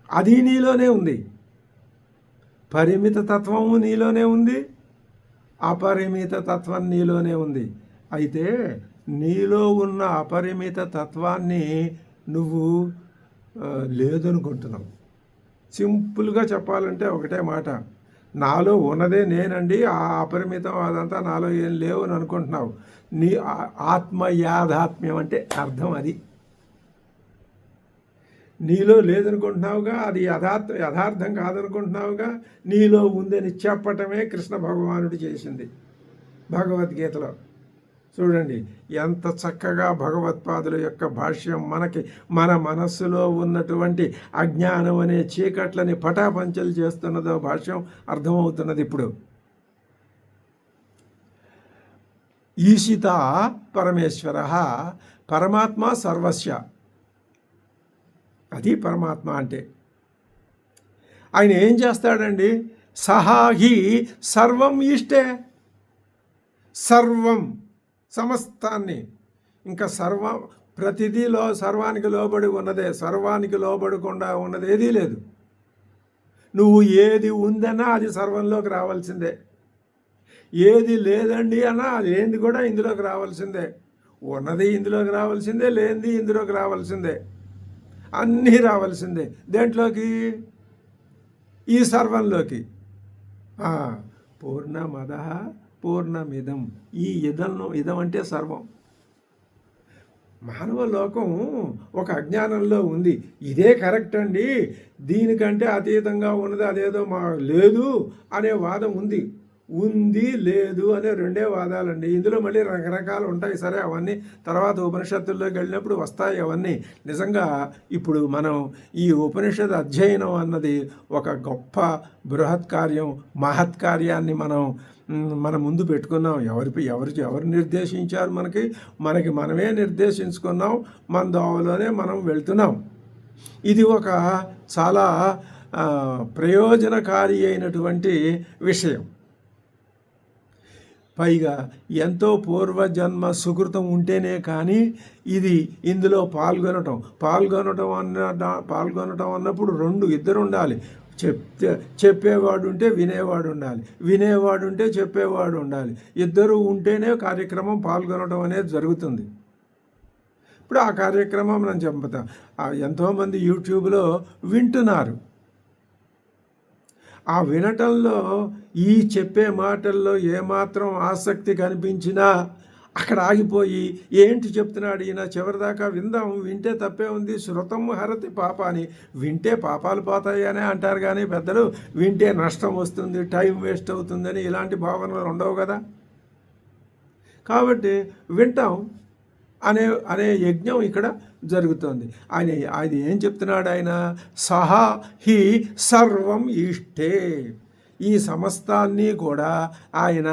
అది నీలోనే ఉంది. పరిమిత తత్వము నీలోనే ఉంది, అపరిమిత తత్వం నీలోనే ఉంది. అయితే నీలో ఉన్న అపరిమిత తత్వాన్ని నువ్వు లేదనుకుంటున్నావు. సింపుల్గా చెప్పాలంటే ఒకటే మాట, నాలో ఉన్నదే నేనండి, ఆ అపరిమితం అదంతా నాలో ఏం లేవు అని అనుకుంటున్నావు. నీ ఆత్మ యాథాత్మ్యం అంటే అర్థం అది. నీలో లేదనుకుంటున్నావుగా, అది యథార్థం కాదనుకుంటున్నావుగా. నీలో ఉందని చెప్పటమే కృష్ణ భగవానుడు చేసింది భగవద్గీతలో. చూడండి ఎంత చక్కగా భగవత్పాదుల యొక్క భాష్యం మనకి మన మనస్సులో ఉన్నటువంటి అజ్ఞానం అనే చీకట్లని పటాపంచలు చేస్తున్నదో భాష్యం అర్థమవుతున్నది ఇప్పుడు. ఈశిత పరమేశ్వర పరమాత్మ సర్వస్య, అది పరమాత్మ అంటే. ఆయన ఏం చేస్తాడండి? సహాహి సర్వం ఇష్టే, సర్వం సమస్తాన్ని, ఇంకా ప్రతిదీలో సర్వానికి లోబడి ఉన్నదే, సర్వానికి లోబడకుండా ఉన్నది ఏదీ లేదు. నువ్వు ఏది ఉందన్నా అది సర్వంలోకి రావాల్సిందే, ఏది లేదండి అన్నా అది లేనిది కూడా ఇందులోకి రావాల్సిందే, ఉన్నది ఇందులోకి రావాల్సిందే, లేనిది ఇందులోకి రావాల్సిందే, అన్నీ రావాల్సిందే. దేంట్లోకి? ఈ సర్వంలోకి. పూర్ణమద పూర్ణమిదం, ఈ ఇదం అంటే సర్వం. మానవ లోకం ఒక అజ్ఞానంలో ఉంది. ఇదే కరెక్ట్ అండి, దీనికంటే అతీతంగా ఉన్నది అదేదో లేదు అనే వాదం ఉంది. ఉంది లేదు అనే రెండే వాదాలండి. ఇందులో మళ్ళీ రకరకాలు ఉంటాయి. సరే, అవన్నీ తర్వాత ఉపనిషత్తుల్లోకి వెళ్ళినప్పుడు వస్తాయి అవన్నీ. నిజంగా ఇప్పుడు మనం ఈ ఉపనిషత్ అధ్యయనం అన్నది ఒక గొప్ప బృహత్కార్యం, మహత్కార్యాన్ని మన ముందు పెట్టుకున్నాం. ఎవరు నిర్దేశించారు? మనకి మనమే నిర్దేశించుకున్నాం. మన దోవలోనే మనం వెళ్తున్నాం. ఇది ఒక చాలా ప్రయోజనకారి అయినటువంటి విషయం. పైగా ఎంతో పూర్వజన్మ సుకృతం ఉంటేనే కానీ ఇందులో పాల్గొనటం అన్నప్పుడు ఇద్దరు ఉండాలి. చెప్పేవాడు ఉంటే వినేవాడు ఉండాలి, వినేవాడు ఉంటే చెప్పేవాడు ఉండాలి. ఇద్దరు ఉంటేనే కార్యక్రమం పాల్గొనడం అనేది జరుగుతుంది. ఇప్పుడు ఆ కార్యక్రమం మనం చెప్తాం. ఎంతోమంది యూట్యూబ్లో వింటున్నారు. ఆ వినటంలో ఈ చెప్పే మాటల్లో ఏమాత్రం ఆసక్తి కనిపించినా అక్కడ ఆగిపోయి ఏంటి చెప్తున్నాడు ఈయన, చివరిదాకా విందాం, వింటే తప్పే ఉంది, శృతం హరతి పాపాని, వింటే పాపాలు పోతాయి అనే అంటారు. కానీ పెద్దలు వింటే నష్టం వస్తుంది, టైం వేస్ట్ అవుతుందని ఇలాంటి భావనలు ఉండవు కదా. కాబట్టి వింటాం అనే యజ్ఞం ఇక్కడ జరుగుతుంది. ఆయన ఏం చెప్తున్నాడు? ఆయన సహా హి సర్వం ఇష్టే, ఈ సమస్తాన్ని కూడా ఆయన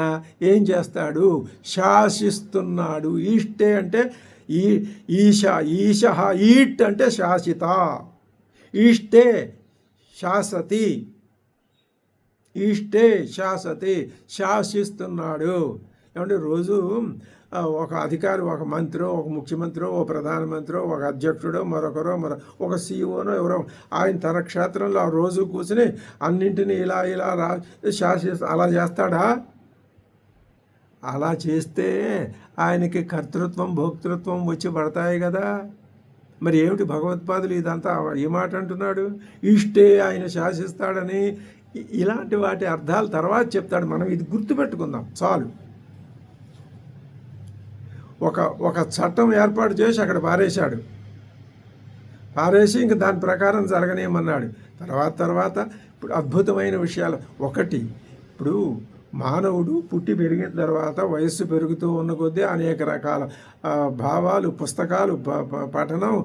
ఏం చేస్తాడు? శాసిస్తున్నాడు. ఇష్టే అంటే ఈశ ఈట్ అంటే శాసిత, ఇష్టే శాసతి, ఇష్టే శాసతి, శాసిస్తున్నాడు. ఏమంటే రోజు ఒక అధికారి, ఒక మంత్రో, ఒక ముఖ్యమంత్రో, ఒక ప్రధానమంత్రో, ఒక అధ్యక్షుడో, మరొకరో ఒక సీఈఓనో ఎవరో ఆయన తన క్షేత్రంలో ఆ రోజు కూర్చుని అన్నింటినీ ఇలా అలా చేస్తాడా? అలా చేస్తే ఆయనకి కర్తృత్వం భోక్తృత్వం వచ్చి పడతాయి కదా. మరి ఏమిటి భగవత్పాదులు ఇదంతా ఈ మాట అంటున్నాడు? ఇష్టే ఆయన శాసిస్తాడని. ఇలాంటి వాటి అర్థాలు తర్వాత చెప్తాడు. మనం ఇది గుర్తుపెట్టుకుందాం చాలు. ఒక చట్టం ఏర్పాటు చేసి అక్కడ పారేసి ఇంక దాని ప్రకారం జరగనేమన్నాడు. తర్వాత ఇప్పుడు అద్భుతమైన విషయాలు. ఇప్పుడు మానవుడు పుట్టి పెరిగిన తర్వాత వయస్సు పెరుగుతూ ఉన్న కొద్దీ అనేక రకాల భావాలు, పుస్తకాలు, పఠనం,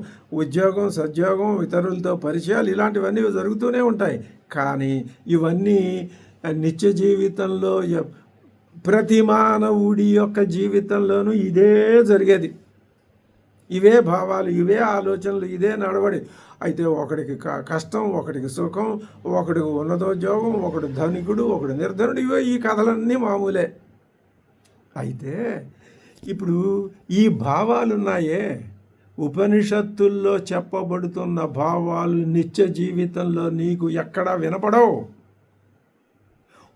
ఉద్యోగం, సద్యోగం, ఇతరులతో పరిచయాలు, ఇలాంటివన్నీ జరుగుతూనే ఉంటాయి. కానీ ఇవన్నీ నిత్య జీవితంలో ప్రతి మానవుడి యొక్క జీవితంలోనూ ఇదే జరిగేది. ఇవే భావాలు, ఇవే ఆలోచనలు, ఇదే నడవడి. అయితే ఒకడికి కష్టం, ఒకడికి సుఖం, ఒకడికి ఉన్నతోద్యోగం, ఒకడు ధనికుడు, ఒకడు నిర్ధనుడు, ఇవే ఈ కథలన్నీ మామూలే. అయితే ఇప్పుడు ఈ భావాలున్నాయే, ఉపనిషత్తుల్లో చెప్పబడుతున్న భావాలు నిత్య జీవితంలో నీకు ఎక్కడా వినపడవు.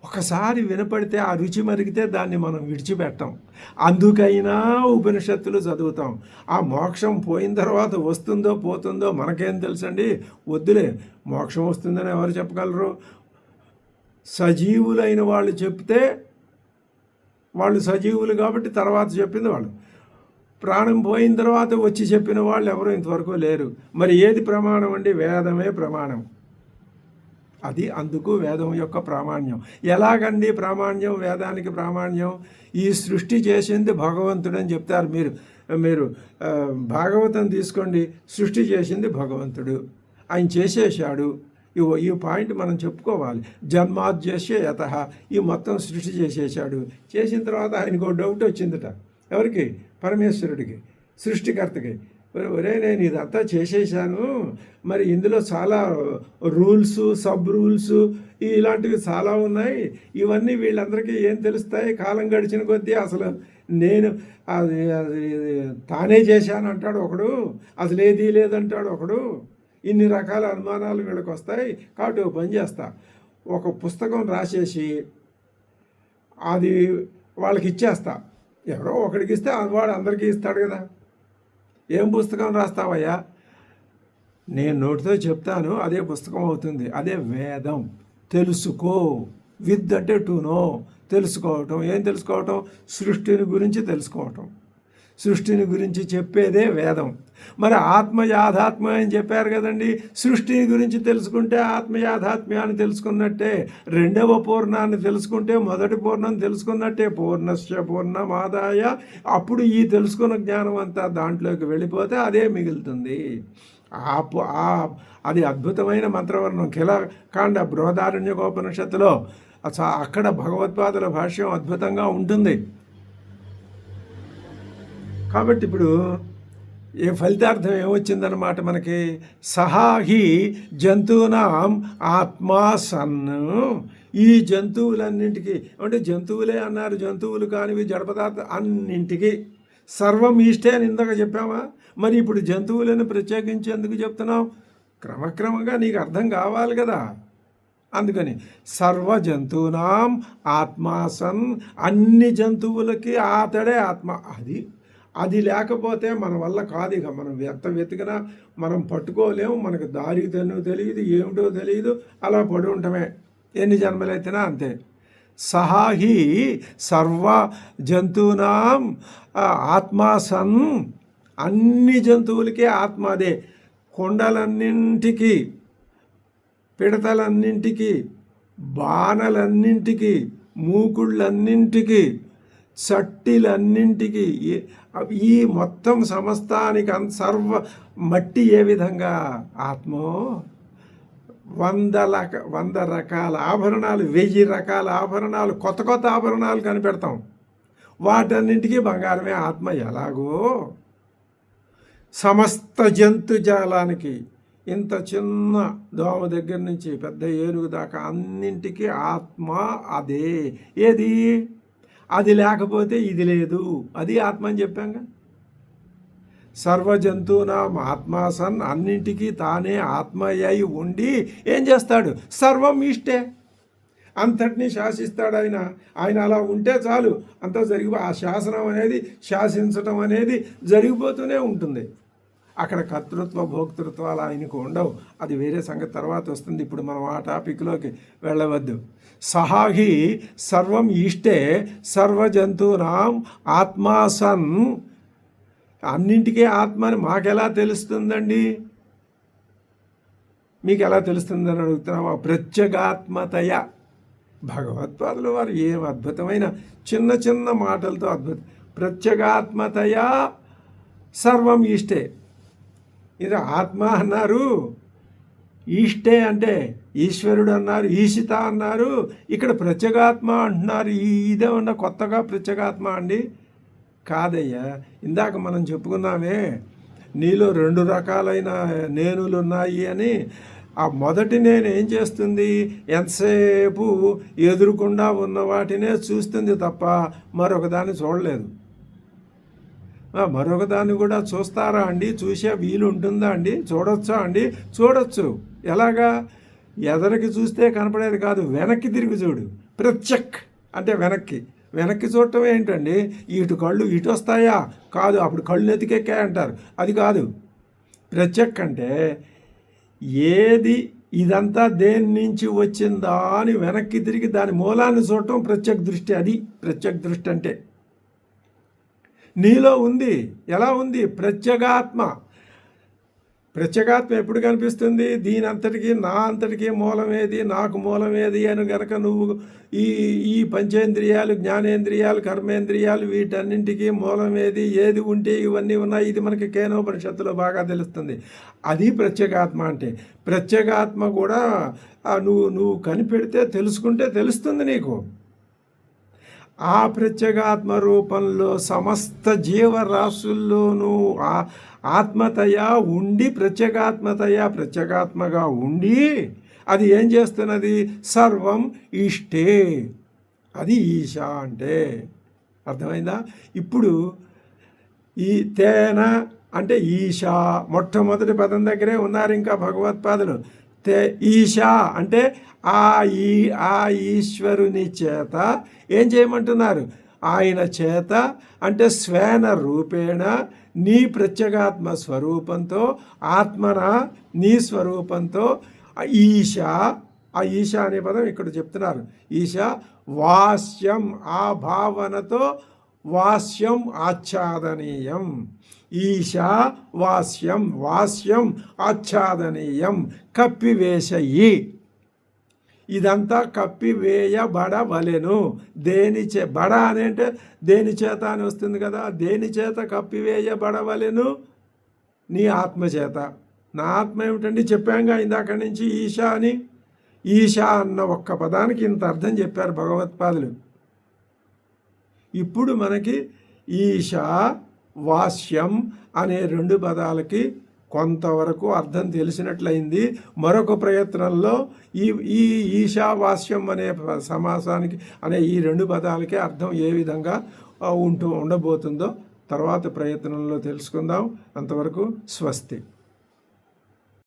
ఒకసారి వినపడితే ఆ రుచి మరిగితే దాన్ని మనం విడిచిపెట్టాం. అందుకైనా ఉపనిషత్తులు చదువుతాం. ఆ మోక్షం పోయిన తర్వాత వస్తుందో పోతుందో మనకేం తెలుసండి? వద్దులే, మోక్షం వస్తుందని ఎవరు చెప్పగలరు? సజీవులైన వాళ్ళు చెప్తే వాళ్ళు సజీవులు కాబట్టి తర్వాత చెప్పింది వాళ్ళు. ప్రాణం పోయిన తర్వాత వచ్చి చెప్పిన వాళ్ళు ఎవరు ఇంతవరకు లేరు. మరి ఏది ప్రమాణం అండి? వేదమే ప్రమాణం. అది అందుకు వేదం యొక్క ప్రామాణ్యం. ఎలాగండి ప్రామాణ్యం? వేదానికి ప్రామాణ్యం ఈ సృష్టి చేసింది భగవంతుడని చెప్తారు. మీరు భాగవతం తీసుకోండి, సృష్టి చేసింది భగవంతుడు, ఆయన చేసేసాడు. ఈ పాయింట్ మనం చెప్పుకోవాలి. జన్మాద్యస్య యతః, ఈ మొత్తం సృష్టి చేసేసాడు. చేసిన తర్వాత ఆయనకు డౌట్ వచ్చిందట. ఎవరికి? పరమేశ్వరుడికి, సృష్టికర్తకి. ఒరే, నేను ఇదంతా చేసేసాను, మరి ఇందులో చాలా రూల్స్, సబ్ రూల్స్ ఇలాంటివి చాలా ఉన్నాయి. ఇవన్నీ వీళ్ళందరికీ ఏం తెలుస్తాయి? కాలం గడిచిన కొద్దీ అసలు నేను తానే చేశాను అంటాడు ఒకడు, అసలు ఏదీ లేదంటాడు ఒకడు. ఇన్ని రకాల అనుమానాలు వీళ్ళకి వస్తాయి. కాబట్టి ఒక పని చేస్తా, ఒక పుస్తకం రాసేసి అది వాళ్ళకి ఇచ్చేస్తా. ఎవరో ఒకడికి ఇస్తే వాడు అందరికీ ఇస్తాడు కదా. ఏం పుస్తకం రాస్తావయ్యా? నేను నోటితో చెప్తాను, అదే పుస్తకం అవుతుంది. అదే వేదం. తెలుసుకో. విత్ అంటే టు నో, తెలుసుకోవటం. ఏం తెలుసుకోవటం? సృష్టిని గురించి తెలుసుకోవటం. సృష్టిని గురించి చెప్పేదే వేదం. మరి ఆత్మ యాథాత్మ్యం అని చెప్పారు కదండి. సృష్టిని గురించి తెలుసుకుంటే ఆత్మ యాథాత్మ్యాన్ని తెలుసుకున్నట్టే. రెండవ పూర్ణాన్ని తెలుసుకుంటే మొదటి పూర్ణం తెలుసుకున్నట్టే. పూర్ణస్య పూర్ణమాదాయ. అప్పుడు ఈ తెలుసుకున్న జ్ఞానం అంతా దాంట్లోకి వెళ్ళిపోతే అదే మిగులుతుంది. అది అద్భుతమైన మంత్రవర్ణం. కిలకాండ బృహదారణ్యకోపనిషత్తులో అక్కడ భగవత్పాదుల భాష్యం అద్భుతంగా ఉంటుంది. కాబట్టి ఇప్పుడు ఏ ఫలితార్థం ఏమొచ్చిందన్నమాట మనకి? సహాహి జంతువునాం ఆత్మా సన్. ఈ జంతువులన్నింటికి, అంటే జంతువులే అన్నారు, జంతువులు కానివి జడ పదార్థం అన్నింటికి సర్వం ఈష్టే అని ఇందాక చెప్పామా? మరి ఇప్పుడు జంతువులను ప్రత్యేకించి ఎందుకు చెప్తున్నాం? క్రమక్రమంగా నీకు అర్థం కావాలి కదా. అందుకని సర్వ జంతువునాం ఆత్మా సన్, అన్ని జంతువులకి అతడే ఆత్మ. అది లేకపోతే మన వల్ల కాదు. ఇక మనం ఎంత వెతికినా మనం పట్టుకోలేము. మనకు దారి తెలియదు, ఏమిటో తెలియదు, అలా పడి ఉండటమే. ఎన్ని జన్మలైతేనా అంతే. సహాహి సర్వ జంతువునాం ఆత్మా సన్, అన్ని జంతువులకి ఆత్మ అదే. కొండలన్నింటికి, పిడతలన్నింటికి, బాణలన్నింటికి, మూకుళ్ళన్నింటికి, చట్టిలన్నింటికి, ఈ మొత్తం సమస్తానికి సర్వ మట్టి ఏ విధంగా ఆత్మో 100 రకాల ఆభరణాలు, 1000 రకాల ఆభరణాలు, కొత్త ఆభరణాలు కనిపెడతాం. వాటన్నింటికీ బంగారమే ఆత్మ. ఎలాగో సమస్త జంతుజాలానికి, ఇంత చిన్న దోమ దగ్గర నుంచి పెద్ద ఏనుగు దాకా అన్నింటికీ ఆత్మ అదే. ఏది? అది లేకపోతే ఇది లేదు. అది ఆత్మ అని చెప్పాంగా. సర్వజంతువునాం ఆత్మా సన్, అన్నింటికీ తానే ఆత్మ అయి ఉండి ఏం చేస్తాడు? సర్వం ఇష్టే, అంతటినీ శాసిస్తాడు ఆయన. ఆయన అలా ఉంటే చాలు, అంతా ఆ శాసనం అనేది, శాసించటం అనేది జరిగిపోతూనే ఉంటుంది. అక్కడ కర్తృత్వ భోక్తృత్వాలు ఆయనకు ఉండవు. అది వేరే సంగతి, తర్వాత వస్తుంది. ఇప్పుడు మనం ఆ టాపిక్లోకి వెళ్ళవద్దు. సహాహి సర్వం ఇష్టే సర్వజంతువునాం ఆత్మా సన్, అన్నింటికీ ఆత్మ అని మాకెలా తెలుస్తుందండి? మీకు ఎలా తెలుస్తుందని అడుగుతున్నావా? ప్రత్యేగాత్మతయ. భగవత్పాదుల వారు ఏం అద్భుతమైన చిన్న మాటలతో ప్రత్యేగాత్మతయ సర్వం ఇష్టే. ఇది ఆత్మ అన్నారు. ఈష్టే అంటే ఈశ్వరుడు అన్నారు, ఈశిత అన్నారు, ఇక్కడ ప్రత్యేగాత్మ అంటున్నారు. ఇదేమన్నా కొత్తగా ప్రత్యేగాత్మ అండి? కాదయ్యా. ఇందాక మనం చెప్పుకున్నామే నీలో 2 రకాలైన నేనులు ఉన్నాయి అని. ఆ మొదటి నేను ఏం చేస్తుంది? ఎంతసేపు ఎదురుకుండా ఉన్న వాటినే చూస్తుంది తప్ప మరొకదాన్ని చూడలేదు. మరొకదాన్ని కూడా చూస్తారా అండి? చూసే వీలు ఉంటుందా అండి? చూడొచ్చా అండి? చూడొచ్చు. ఎలాగా? ఎదరికి చూస్తే కనపడేది కాదు, వెనక్కి తిరిగి చూడు. ప్రత్యక్ అంటే వెనక్కి చూడటం ఏంటండి? ఇటు కళ్ళు ఇటు వస్తాయా? కాదు, అప్పుడు కళ్ళు ఎతికెక్కాయి అంటారు. అది కాదు. ప్రత్యక్ అంటే ఏది ఇదంతా దేని నుంచి వచ్చిందా అని వెనక్కి తిరిగి దాని మూలాన్ని చూడటం ప్రత్యక్ దృష్టి. అది ప్రత్యక్ దృష్టి అంటే. నీలో ఉంది. ఎలా ఉంది? ప్రత్యేగాత్మ ఎప్పుడు కనిపిస్తుంది? దీని అంతటికీ నా అంతటికీ మూలమేది, నాకు మూలమేది అని గనక నువ్వు ఈ పంచేంద్రియాలు, జ్ఞానేంద్రియాలు, కర్మేంద్రియాలు వీటన్నింటికీ మూలమేది, ఏది ఉంటే ఇవన్నీ ఉన్నాయి. ఇది మనకి కేనోపనిషత్తులో బాగా తెలుస్తుంది. అది ప్రత్యేగాత్మ అంటే. ప్రత్యేగాత్మ కూడా నువ్వు కనిపెడితే తెలుసుకుంటే తెలుస్తుంది నీకు. ఆ ప్రత్యేగాత్మ రూపంలో సమస్త జీవరాశుల్లోనూ ఆత్మతయా ఉండి ప్రత్యేగాత్మగా ఉండి అది ఏం చేస్తున్నది? సర్వం ఇష్టే. అది ఈశా అంటే. అర్థమైందా? ఇప్పుడు ఈ తేన అంటే ఈశా మొట్టమొదటి పదం దగ్గరే ఉన్నారు ఇంకా భగవత్పాదులు. ఈశా అంటే ఆ ఈశ్వరుని చేత ఏం చేయమంటున్నారు? ఆయన చేత అంటే స్వేన రూపేణ నీ ప్రత్యేగాత్మ స్వరూపంతో, ఆత్మన నీ స్వరూపంతో ఈశా, ఆ ఈశా అనే పదం ఇక్కడ చెప్తున్నారు. ఈశా వాస్యం, ఆ భావనతో వాస్యం ఆచ్ఛాదనీయం. ఈశా వాస్యం ఆచ్ఛాదనీయం. కప్పివేశయి. ఇదంతా కప్పివేయబడవలెను. బడ అని అంటే దేని చేత అని వస్తుంది కదా. దేని చేత కప్పివేయబడవలెను? నీ ఆత్మచేత. నా ఆత్మ ఏమిటండి? చెప్పాంగా ఇందాక నుంచి ఈశా అని. ఈశా అన్న ఒక్క పదానికి ఇంత అర్థం చెప్పారు భగవత్పాదులు. ఇప్పుడు మనకి ఈశా వాస్యం అనే 2 పదాలకి కొంతవరకు అర్థం తెలిసినట్లయింది. మరొక ప్రయత్నంలో ఈ ఈశావాస్యం అనే సమాసానికి అనే ఈ 2 పదాలకి అర్థం ఏ విధంగా ఉండబోతుందో తర్వాత ప్రయత్నంలో తెలుసుకుందాం. అంతవరకు స్వస్తి.